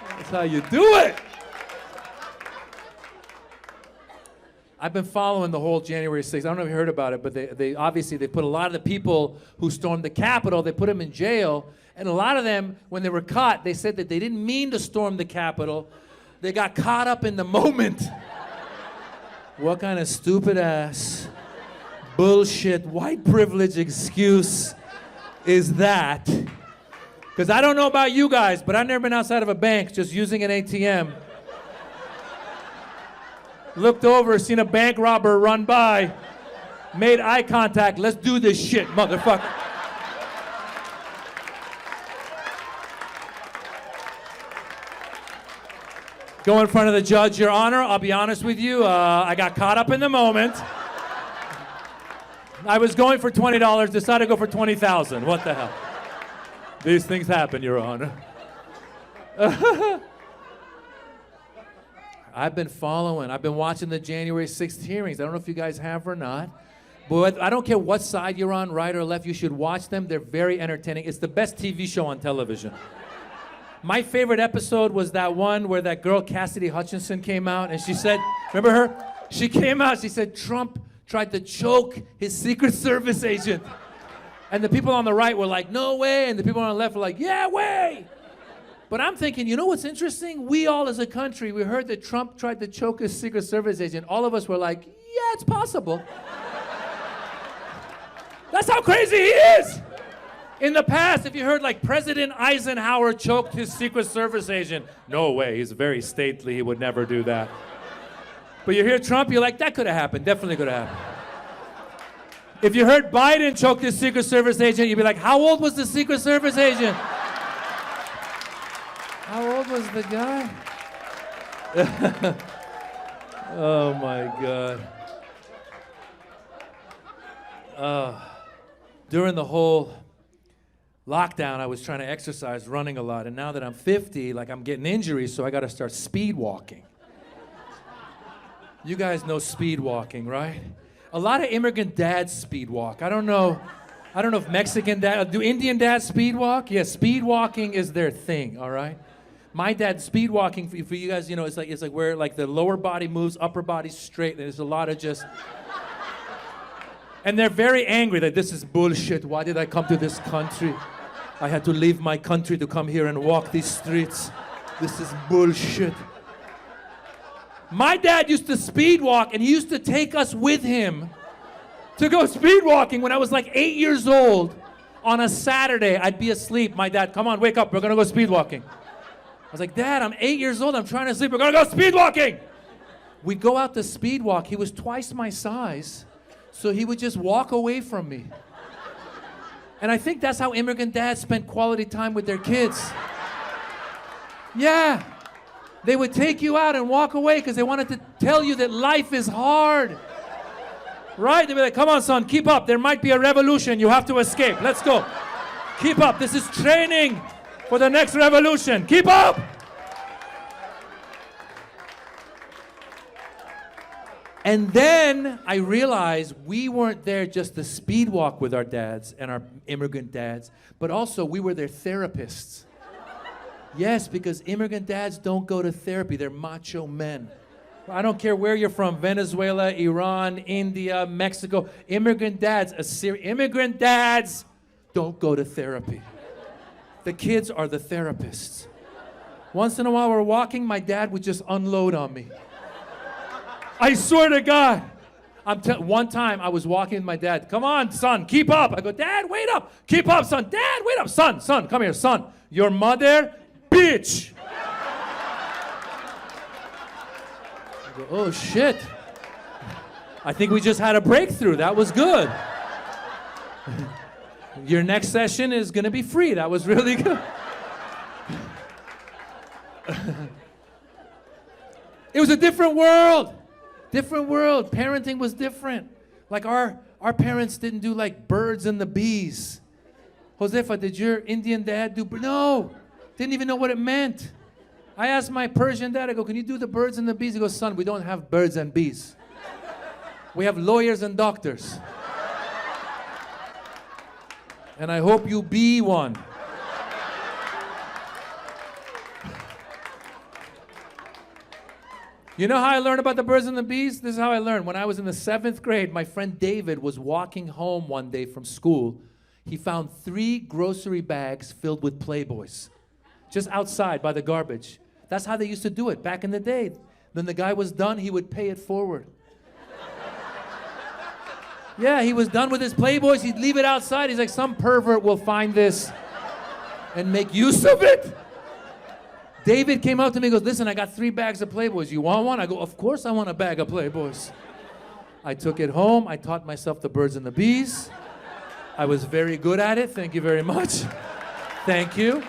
That's how you do it. I've been following the whole January 6th. I don't know if you heard about it, but they obviously they put a lot of the people who stormed the Capitol, they put them in jail. And a lot of them, when they were caught, they said that they didn't mean to storm the Capitol. They got caught up in the moment. What kind of stupid ass, bullshit, white privilege excuse is that? Because I don't know about you guys, but I've never been outside of a bank just using an ATM. Looked over, seen a bank robber run by, made eye contact. Let's do this shit, motherfucker. Go in front of the judge, Your Honor. I'll be honest with you. I got caught up in the moment. I was going for $20, decided to go for $20,000. What the hell? These things happen, Your Honor. I've been watching the January 6th hearings. I don't know if you guys have or not. But I don't care what side you're on, right or left, you should watch them. They're very entertaining. It's the best TV show on television. My favorite episode was that one where that girl, Cassidy Hutchinson, came out and she said, remember her? She came out, she said, Trump tried to choke his Secret Service agent. And the people on the right were like, no way. And the people on the left were like, yeah, way. But I'm thinking, you know what's interesting? We all as a country, we heard that Trump tried to choke his Secret Service agent. All of us were like, yeah, it's possible. That's how crazy he is. In the past, if you heard like President Eisenhower choked his Secret Service agent, no way, he's very stately, he would never do that. But you hear Trump, you're like, that could have happened, definitely could have happened. If you heard Biden choke his Secret Service agent, you'd be like, how old was the Secret Service agent? How old was the guy? Oh my God. During the whole lockdown, I was trying to exercise, running a lot, and now that I'm 50, like I'm getting injuries, so I gotta start speed walking. You guys know speed walking, right? A lot of immigrant dads speed walk. I don't know if Mexican dad, do Indian dads speed walk? Yeah, speed walking is their thing, all right? My dad, speed walking, for you guys, you know, it's like where like the lower body moves, upper body's straight, and there's a lot of just... And they're very angry that this is bullshit. Why did I come to this country? I had to leave my country to come here and walk these streets. This is bullshit. My dad used to speed walk, and he used to take us with him to go speed walking when I was like 8 years old. On a Saturday, I'd be asleep. My dad, come on, wake up, we're gonna go speed walking. I was like, Dad, I'm 8 years old, I'm trying to sleep, we're gonna go speed walking. We'd go out to speed walk. He was twice my size, so he would just walk away from me. And I think that's how immigrant dads spent quality time with their kids. Yeah. They would take you out and walk away because they wanted to tell you that life is hard. Right? They'd be like, come on, son, keep up. There might be a revolution. You have to escape. Let's go. Keep up. This is training for the next revolution. Keep up. And then I realized we weren't there just to speed walk with our dads and our immigrant dads, but also we were their therapists. Yes, because immigrant dads don't go to therapy. They're macho men. I don't care where you're from, Venezuela, Iran, India, Mexico. Immigrant dads don't go to therapy. The kids are the therapists. Once in a while we're walking, my dad would just unload on me. I swear to God. One time I was walking with my dad. Come on, son, keep up. I go, Dad, wait up. Keep up, son. Dad, wait up. Son, come here, son. Your mother, bitch. I go, oh, shit. I think we just had a breakthrough. That was good. Your next session is going to be free. That was really good. It was a different world. Different world. Parenting was different. Like our Our parents didn't do like birds and the bees. Josefa, did your Indian dad do? No, didn't even know what it meant. I asked my Persian dad, I go, can you do the birds and the bees? He goes, son, we don't have birds and bees. We have lawyers and doctors. And I hope you be one. You know how I learned about the birds and the bees? This is how I learned. When I was in the 7th grade, my friend David was walking home one day from school. He found 3 grocery bags filled with Playboys, just outside by the garbage. That's how they used to do it back in the day. Then the guy was done, he would pay it forward. Yeah, he was done with his Playboys, he'd leave it outside. He's like, some pervert will find this and make use of it. David came up to me and goes, listen, I got 3 bags of Playboys. You want one? I go, of course I want a bag of Playboys. I took it home. I taught myself the birds and the bees. I was very good at it. Thank you very much. Thank you.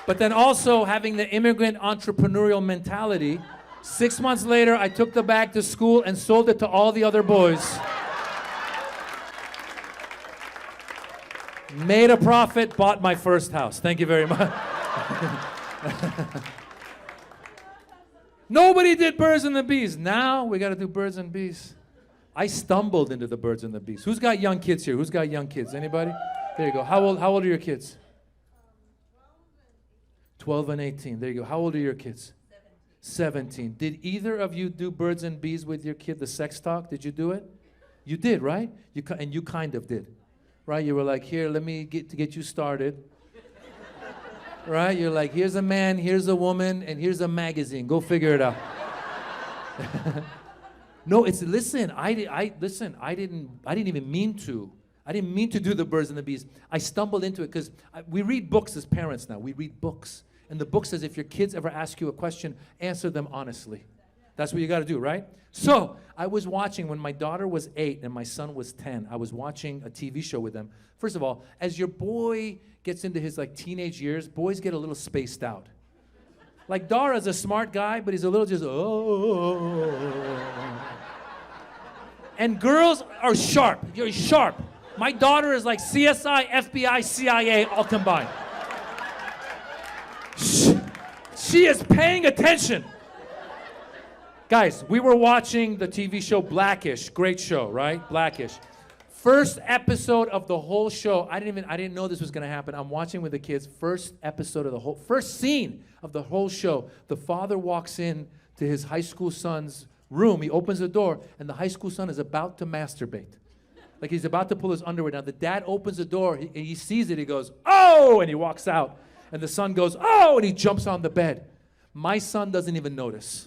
But then also having the immigrant entrepreneurial mentality, 6 months later, I took the bag to school and sold it to all the other boys. Made a profit, bought my first house. Thank you very much. Nobody did birds and the bees. Now we got to do birds and bees. I stumbled into the birds and the bees. Who's got young kids here? Who's got young kids? Anybody? There you go. How old are your kids? 12 and 18. There you go. How old are your kids? 17. Did either of you do birds and bees with your kid, the sex talk? Did you do it? You did, right? And you kind of did, right? You were like, here, let me get you started. Right? You're like, here's a man, here's a woman, and here's a magazine. Go figure it out. No, listen, I didn't even mean to. I didn't mean to do the birds and the bees. I stumbled into it because we read books as parents now. We read books. And the book says if your kids ever ask you a question, answer them honestly. That's what you got to do, right? So I was watching when my daughter was 8 and my son was 10. I was watching a TV show with them. First of all, as your boy gets into his like teenage years, boys get a little spaced out. Like Dara's a smart guy, but he's a little just, oh. And girls are sharp. You're sharp. My daughter is like CSI, FBI, CIA, all combined. She is paying attention. Guys, we were watching the TV show Blackish. Great show, right? Blackish. First episode of the whole show. I didn't know this was gonna happen. I'm watching with the kids. First scene of the whole show. The father walks in to his high school son's room. He opens the door, and the high school son is about to masturbate. Like he's about to pull his underwear down. The dad opens the door, he sees it, he goes, oh, and he walks out. And the son goes, oh, and he jumps on the bed. My son doesn't even notice.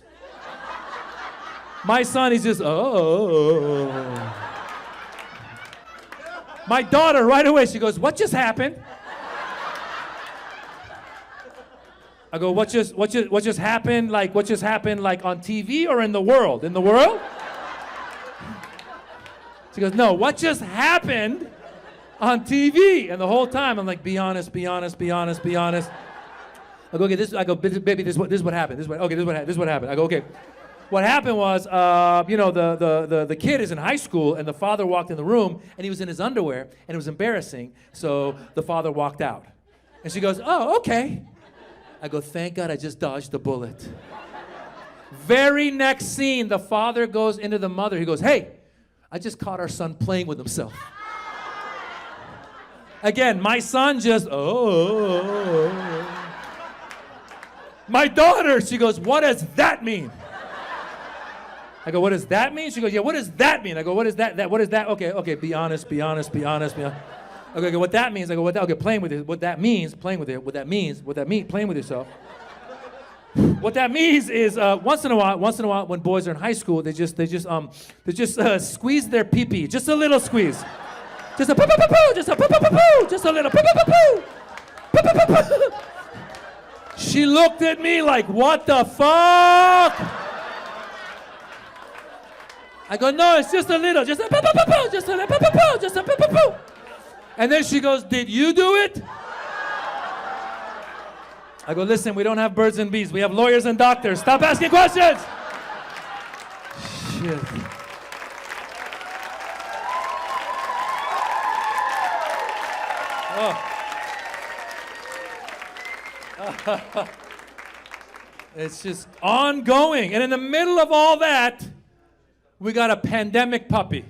My son, he's just, oh. My daughter, right away, she goes, what just happened? I go, what just happened? Like, what just happened, like, on TV or in the world? In the world? She goes, no, what just happened on TV? And the whole time, I'm like, be honest, be honest, be honest, be honest. I go, okay, baby, this is what happened. This is what happened. I go, okay. What happened was, the kid is in high school, and the father walked in the room, and he was in his underwear, and it was embarrassing, so the father walked out. And she goes, oh, okay. I go, thank God I just dodged the bullet. Very next scene, the father goes into the mother. He goes, hey, I just caught our son playing with himself. Again, my son just, oh. My daughter, she goes, what does that mean? I go, what does that mean? She goes, yeah, what does that mean? I go, what is that? What is that? Okay, be honest, be honest, be honest, be honest. Okay, what that means? I go, okay, playing with it. What that means, playing with it. What that means, playing with yourself. What that means is once in a while, when boys are in high school, they just squeeze their pee-pee, just a little squeeze, just a poo-poo-poo-poo, just a poo-poo-poo-poo, just a little poo-poo-poo-poo, poo-poo-poo-poo. She looked at me like, what the fuck? I go, no, it's just a little, just a poo-poo-poo-poo, just a little poo-poo-poo, just a poo-poo-poo. And then she goes, did you do it? I go, listen, we don't have birds and bees. We have lawyers and doctors. Stop asking questions. Shit. It's just ongoing. And in the middle of all that, we got a pandemic puppy.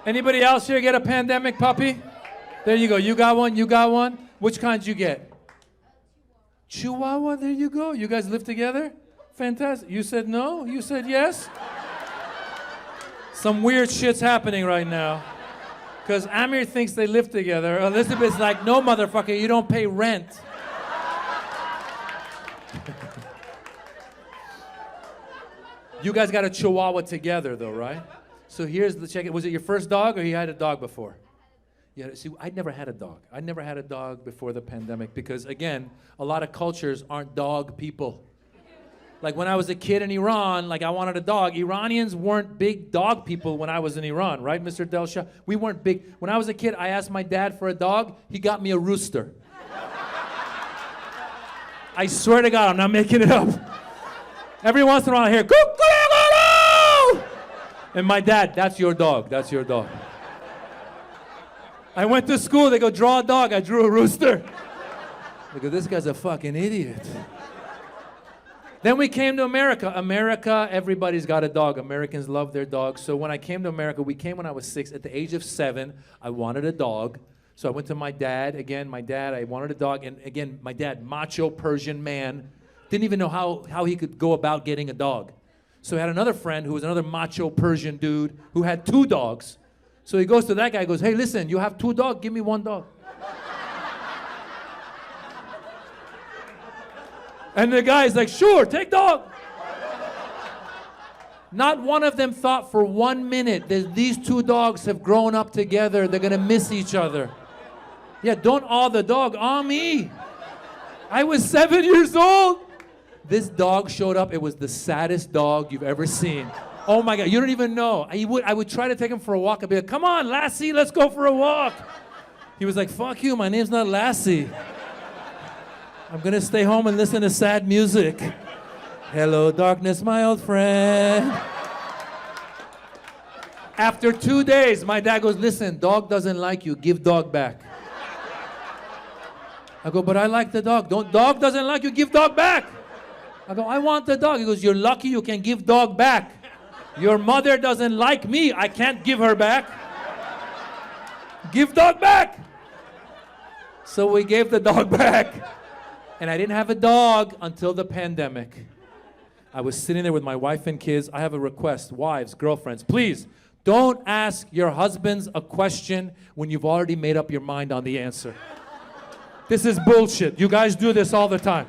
Anybody else here get a pandemic puppy? There you go. You got one? You got one? Which kind you get? Chihuahua? There you go. You guys live together? Fantastic. You said no? You said yes? Some weird shit's happening right now. Because Amir thinks they live together. Elizabeth's like, no, motherfucker, you don't pay rent. You guys got a Chihuahua together, though, right? So here's the check. Was it your first dog, or you had a dog before? Yeah. See, I'd never had a dog. I never had a dog before the pandemic because, again, a lot of cultures aren't dog people. Like when I was a kid in Iran, like I wanted a dog. Iranians weren't big dog people when I was in Iran, right, Mr. Delsha? We weren't big. When I was a kid, I asked my dad for a dog. He got me a rooster. I swear to God, I'm not making it up. Every once in a while I hear, "Cuckoo!" And my dad, that's your dog, that's your dog. I went to school, they go, draw a dog. I drew a rooster. I go, this guy's a fucking idiot. Then we came to America. America, everybody's got a dog. Americans love their dogs. So when I came to America, we came when I was 6. At the age of 7, I wanted a dog. So I went to my dad. Again, I wanted a dog. And again, my dad, macho Persian man, didn't even know how he could go about getting a dog. So he had another friend who was another macho Persian dude who had 2 dogs. So he goes to that guy, goes, hey, listen, you have 2 dogs, give me 1 dog. And the guy's like, sure, take dog. Not one of them thought for 1 minute that these 2 dogs have grown up together, they're gonna miss each other. Yeah, don't awe the dog, awe me. I was 7 years old. This dog showed up. It was the saddest dog you've ever seen. Oh my God, you don't even know. I would try to take him for a walk. I'd be like, come on, Lassie, let's go for a walk. He was like, fuck you, my name's not Lassie. I'm gonna stay home and listen to sad music. Hello, darkness, my old friend. After 2 days, my dad goes, listen, dog doesn't like you, give dog back. I go, but I like the dog. Dog doesn't like you, give dog back. I go, I want the dog. He goes, you're lucky you can give dog back. Your mother doesn't like me, I can't give her back. Give dog back. So we gave the dog back. And I didn't have a dog until the pandemic. I was sitting there with my wife and kids. I have a request, wives, girlfriends, please don't ask your husbands a question when you've already made up your mind on the answer. This is bullshit. You guys do this all the time.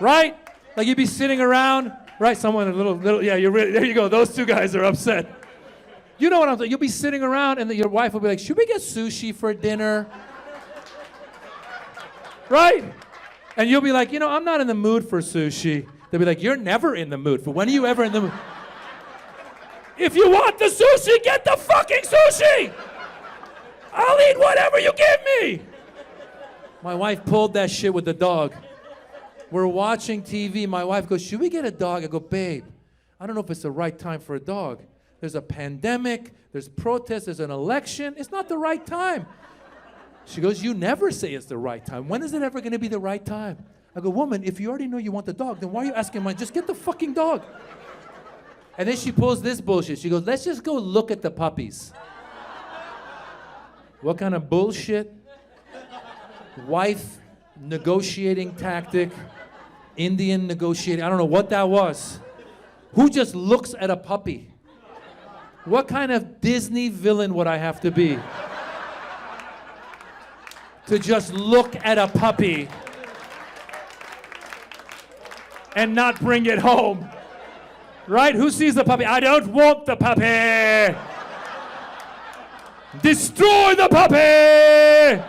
Right? Like you'd be sitting around, right? Someone a little, yeah, you're really, there you go. Those 2 guys are upset. You know what I'm saying? You'll be sitting around and your wife will be like, should we get sushi for dinner? Right? And you'll be like, you know, I'm not in the mood for sushi. They'll be like, you're never in the mood. For when are you ever in the mood? If you want the sushi, get the fucking sushi! I'll eat whatever you give me! My wife pulled that shit with the dog. We're watching TV. My wife goes, should we get a dog? I go, babe, I don't know if it's the right time for a dog. There's a pandemic, there's protests, there's an election. It's not the right time. She goes, you never say it's the right time. When is it ever going to be the right time? I go, woman, if you already know you want the dog, then why are you asking mine? Just get the fucking dog. And then she pulls this bullshit. She goes, let's just go look at the puppies. What kind of bullshit? Wife negotiating tactic, Indian negotiating, I don't know what that was. Who just looks at a puppy? What kind of Disney villain would I have to be to just look at a puppy and not bring it home? Right? Who sees the puppy? I don't want the puppy! Destroy the puppy!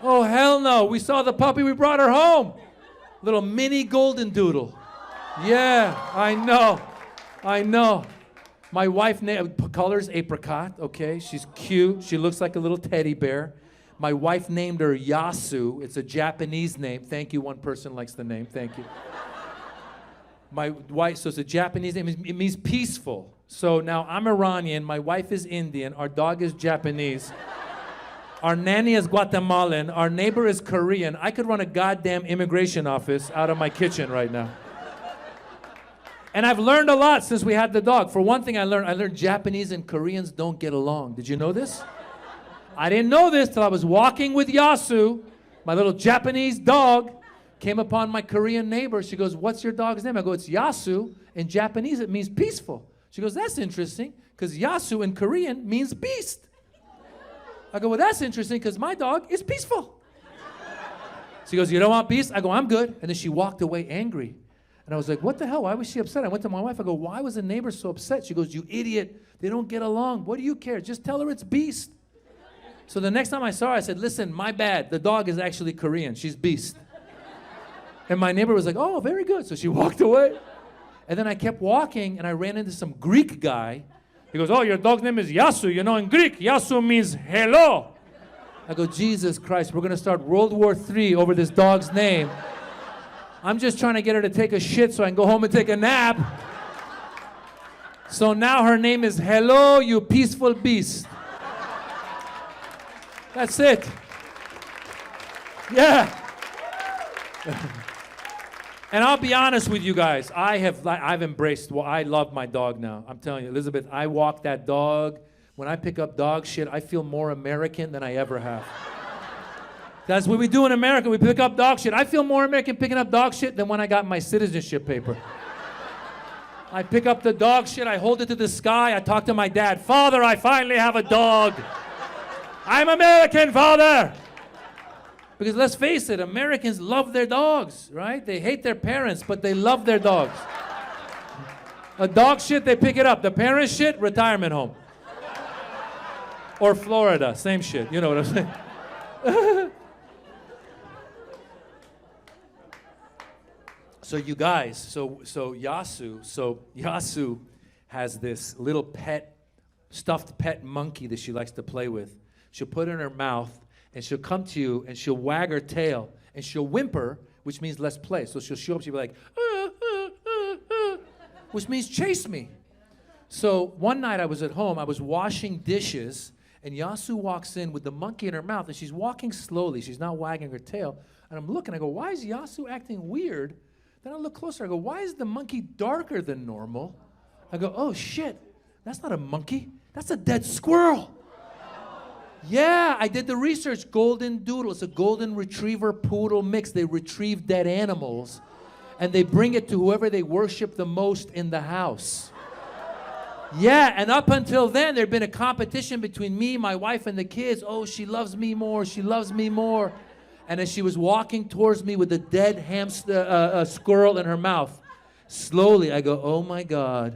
Oh, hell no. We saw the puppy, we brought her home. Little mini golden doodle. Yeah, I know. I know. My wife colors apricot, okay? She's cute. She looks like a little teddy bear. My wife named her Yasu. It's a Japanese name. Thank you. One person likes the name. Thank you. My wife, so it's a Japanese name. It means peaceful. So now I'm Iranian. My wife is Indian. Our dog is Japanese. Our nanny is Guatemalan. Our neighbor is Korean. I could run a goddamn immigration office out of my kitchen right now. And I've learned a lot since we had the dog. For one thing, I learned Japanese and Koreans don't get along. Did you know this? I didn't know this till I was walking with Yasu, my little Japanese dog, came upon my Korean neighbor. She goes, "What's your dog's name?" I go, "It's Yasu." In Japanese, it means peaceful. She goes, "That's interesting, because Yasu in Korean means beast." I go, "Well, that's interesting, because my dog is peaceful." She goes, "You don't want beast?" I go, "I'm good." And then she walked away angry. And I was like, "What the hell? Why was she upset?" I went to my wife. I go, "Why was the neighbor so upset?" She goes, "You idiot. They don't get along. What do you care? Just tell her it's beast." So the next time I saw her, I said, "Listen, my bad. The dog is actually Korean. She's beast." And my neighbor was like, "Oh, very good." So she walked away. And then I kept walking, and I ran into some Greek guy. He goes, "Oh, your dog's name is Yasu. You know, in Greek, Yasu means hello." I go, "Jesus Christ, we're going to start World War III over this dog's name. I'm just trying to get her to take a shit so I can go home and take a nap." So now her name is Hello, you peaceful beast. That's it. Yeah. And I'll be honest with you guys. I've embraced, well, I love my dog now. I'm telling you, Elizabeth, I walk that dog. When I pick up dog shit, I feel more American than I ever have. That's what we do in America. We pick up dog shit. I feel more American picking up dog shit than when I got my citizenship paper. I pick up the dog shit, I hold it to the sky, I talk to my dad. "Father, I finally have a dog. I'm American, Father." Because let's face it, Americans love their dogs, right? They hate their parents, but they love their dogs. A dog shit, they pick it up. The parents shit, retirement home. Or Florida, same shit. You know what I'm saying? So you guys, so Yasu has this little stuffed pet monkey that she likes to play with. She'll put it in her mouth, and she'll come to you, and she'll wag her tail, and she'll whimper, which means let's play. So she'll show up, she'll be like, which means chase me. So one night I was at home, I was washing dishes, and Yasu walks in with the monkey in her mouth, and she's walking slowly. She's not wagging her tail. And I'm looking, I go, "Why is Yasu acting weird?" Then I look closer, I go, "Why is the monkey darker than normal?" I go, "Oh shit, that's not a monkey, that's a dead squirrel." Yeah, I did the research, golden doodle. It's a golden retriever poodle mix. They retrieve dead animals and they bring it to whoever they worship the most in the house. Yeah, and up until then, there'd been a competition between me, my wife, and the kids. "Oh, she loves me more, she loves me more." And as she was walking towards me with a dead squirrel in her mouth, slowly I go, "Oh my God,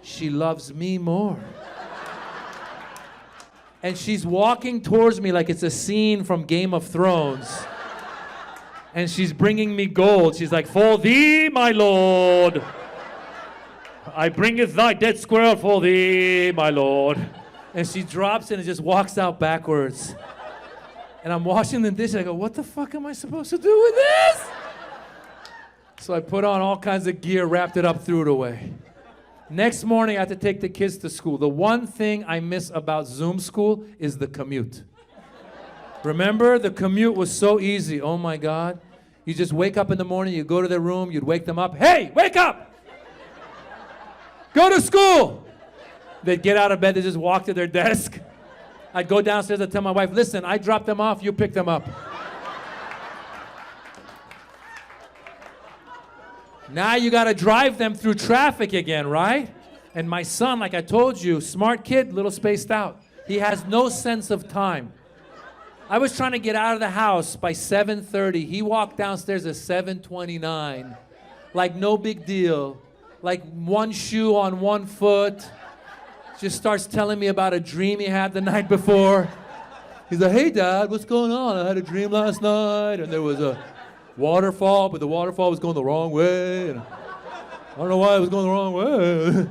she loves me more." And she's walking towards me like it's a scene from Game of Thrones. And she's bringing me gold. She's like, "For thee, my lord, I bringeth thy dead squirrel for thee, my lord." And she drops it and just walks out backwards. And I'm washing the dishes. I go, "What the fuck am I supposed to do with this?" So I put on all kinds of gear, wrapped it up, threw it away. Next morning, I had to take the kids to school. The one thing I miss about Zoom school is the commute. Remember, the commute was so easy. Oh my God. You just wake up in the morning, you go to their room, you'd wake them up. "Hey, wake up! Go to school!" They'd get out of bed, they just walk to their desk. I'd go downstairs, I'd tell my wife, "Listen, I dropped them off, you pick them up." Now you gotta drive them through traffic again, right? And my son, like I told you, smart kid, little spaced out. He has no sense of time. I was trying to get out of the house by 7:30. He walked downstairs at 7:29. Like no big deal. Like one shoe on one foot. Just starts telling me about a dream he had the night before. He's like, "Hey Dad, what's going on? I had a dream last night and there was a waterfall, but the waterfall was going the wrong way. And I don't know why it was going the wrong way."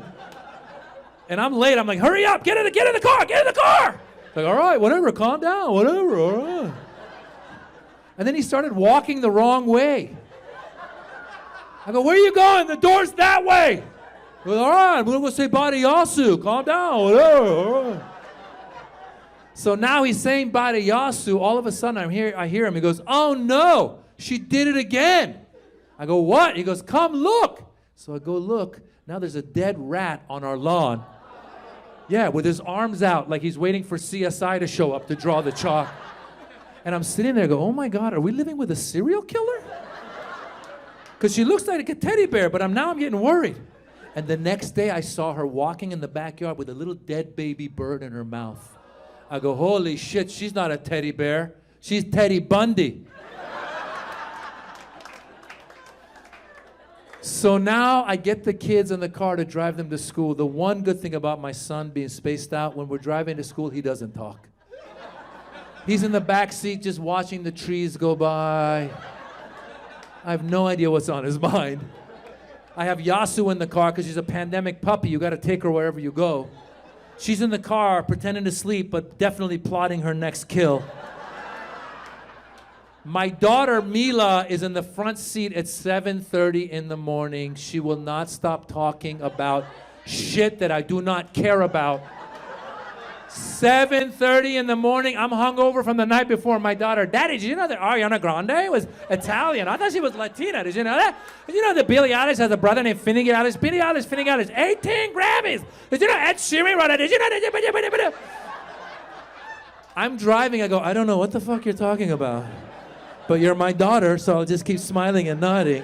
And I'm late. I'm like, "Hurry up, get in the car. Like, "All right, whatever, calm down, whatever, all right." And then he started walking the wrong way. I go, "Where are you going? The door's that way." He goes, "All right, I'm gonna go say bye to Yasu. Calm down, whatever, all right." So now he's saying bye to Yasu. All of a sudden, I hear him. He goes, "Oh no, she did it again." I go, "What?" He goes, "Come look." So I go look. Now there's a dead rat on our lawn. Yeah, with his arms out, like he's waiting for CSI to show up to draw the chalk. And I'm sitting there, go, "Oh my God, are we living with a serial killer?" Because she looks like a teddy bear, but now I'm getting worried. And the next day, I saw her walking in the backyard with a little dead baby bird in her mouth. I go, "Holy shit, she's not a teddy bear. She's Teddy Bundy." So now I get the kids in the car to drive them to school. The one good thing about my son being spaced out, when we're driving to school, he doesn't talk. He's in the back seat just watching the trees go by. I have no idea what's on his mind. I have Yasu in the car because she's a pandemic puppy. You got to take her wherever you go. She's in the car pretending to sleep, but definitely plotting her next kill. My daughter, Mila, is in the front seat at 7:30 in the morning. She will not stop talking about shit that I do not care about. 7:30 in the morning, I'm hungover from the night before. My daughter, "Daddy, did you know that Ariana Grande was Italian? I thought she was Latina. Did you know that? Did you know that Billie Eilish has a brother named Finnegan Eilish? Billie Eilish, 18 Grammys. Did you know Ed Sheeran wrote it? Did you know?" I'm driving, I go, "I don't know what the fuck you're talking about. But you're my daughter, so I'll just keep smiling and nodding."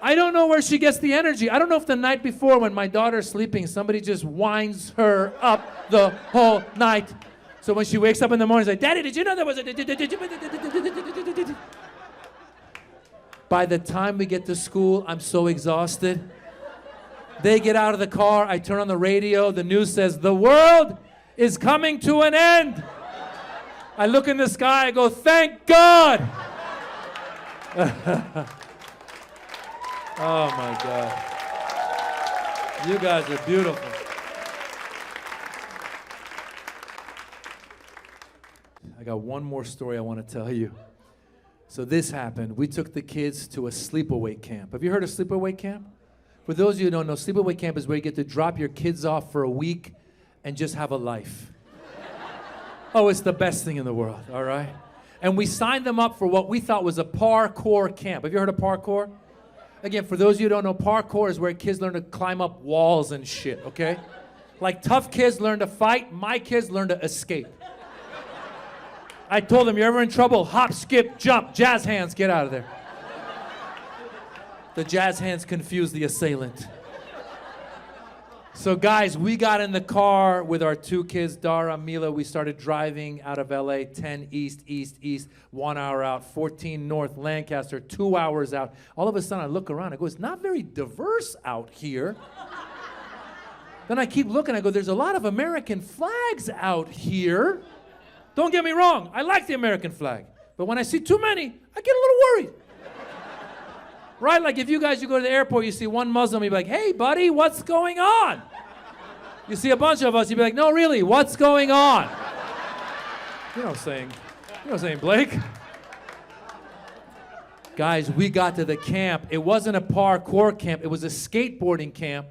I don't know where she gets the energy. I don't know if the night before when my daughter's sleeping, somebody just winds her up the whole night. So when she wakes up in the morning, she's like, "Daddy, did you know there was a..." By the time we get to school, I'm so exhausted. They get out of the car, I turn on the radio, the news says, "The world is coming to an end." I look in the sky, I go, "Thank God." Oh my God. You guys are beautiful. I got one more story I want to tell you. So this happened. We took the kids to a sleepaway camp. Have you heard of sleepaway camp? For those of you who don't know, sleepaway camp is where you get to drop your kids off for a week and just have a life. Oh, it's the best thing in the world, all right? And we signed them up for what we thought was a parkour camp. Have you heard of parkour? Again, for those of you who don't know, parkour is where kids learn to climb up walls and shit, okay? Like tough kids learn to fight, my kids learn to escape. I told them, "You're ever in trouble, hop, skip, jump, jazz hands, get out of there." The jazz hands confused the assailant. So guys, we got in the car with our two kids, Dara, Mila. We started driving out of LA, 10 east, 1 hour out, 14 north, Lancaster, 2 hours out. All of a sudden I look around, I go, "It's not very diverse out here." Then I keep looking, I go, "There's a lot of American flags out here." Don't get me wrong, I like the American flag. But when I see too many, I get a little worried. Right, like if you go to the airport, you see one Muslim, you'd be like, "Hey buddy, what's going on?" You see a bunch of us, you'd be like, "No, really, what's going on?" You know what I'm saying, Blake? Guys, we got to the camp. It wasn't a parkour camp, it was a skateboarding camp.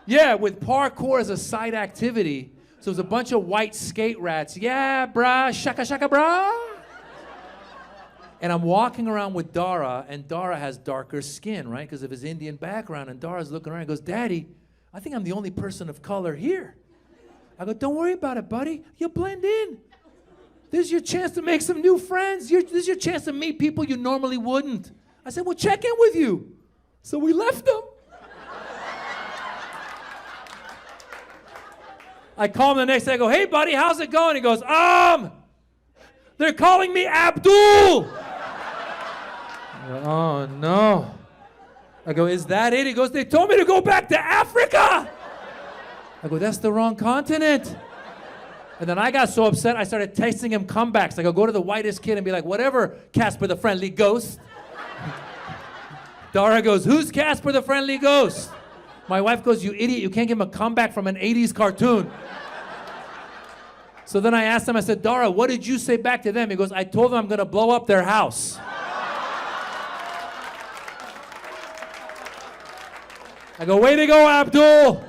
Yeah, with parkour as a side activity. So it was a bunch of white skate rats. "Yeah, brah, shaka shaka brah." And I'm walking around with Dara, and Dara has darker skin, right, because of his Indian background. And Dara's looking around and goes, "Daddy, I think I'm the only person of color here." I go, "Don't worry about it, buddy. You'll blend in. This is your chance to make some new friends. This is your chance to meet people you normally wouldn't." I said, "Well, check in with you." So we left them. I call him the next day. I go, "Hey, buddy, how's it going?" He goes, "They're calling me Abdul." Oh, no. I go, "Is that it?" He goes, "They told me to go back to Africa." I go, "That's the wrong continent." And then I got so upset, I started texting him comebacks. I go to the whitest kid and be like, "Whatever, Casper the Friendly Ghost." Dara goes, "Who's Casper the Friendly Ghost?" My wife goes, "You idiot, you can't give him a comeback from an 80s cartoon." So then I asked him, I said, "Dara, what did you say back to them?" He goes, "I told them I'm gonna blow up their house." I go, "Way to go, Abdul.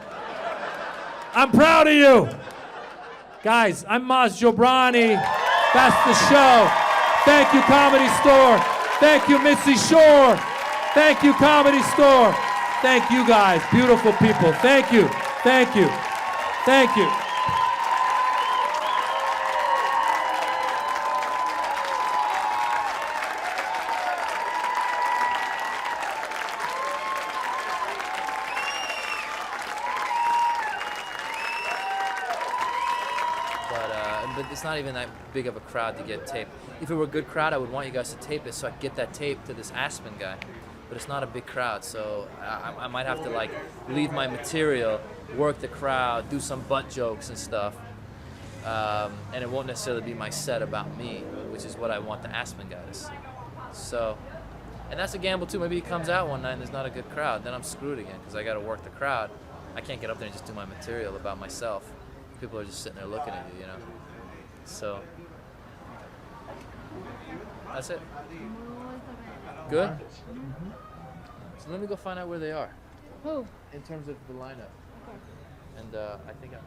I'm proud of you." Guys, I'm Maz Jobrani. That's the show. Thank you, Comedy Store. Thank you, Missy Shore. Thank you, Comedy Store. Thank you, guys. Beautiful people. Thank you. Thank you. Thank you. But it's not even that big of a crowd to get taped. If it were a good crowd, I would want you guys to tape it so I could get that tape to this Aspen guy. But it's not a big crowd, so I might have to like leave my material, work the crowd, do some butt jokes and stuff, and it won't necessarily be my set about me, which is what I want the Aspen guy to see. So, and that's a gamble too. Maybe he comes out one night and there's not a good crowd, then I'm screwed again because I got to work the crowd. I can't get up there and just do my material about myself. People are just sitting there looking at you, you know. So that's it. Good? So let me go find out where they are Who? in terms of the lineup. And I think I'm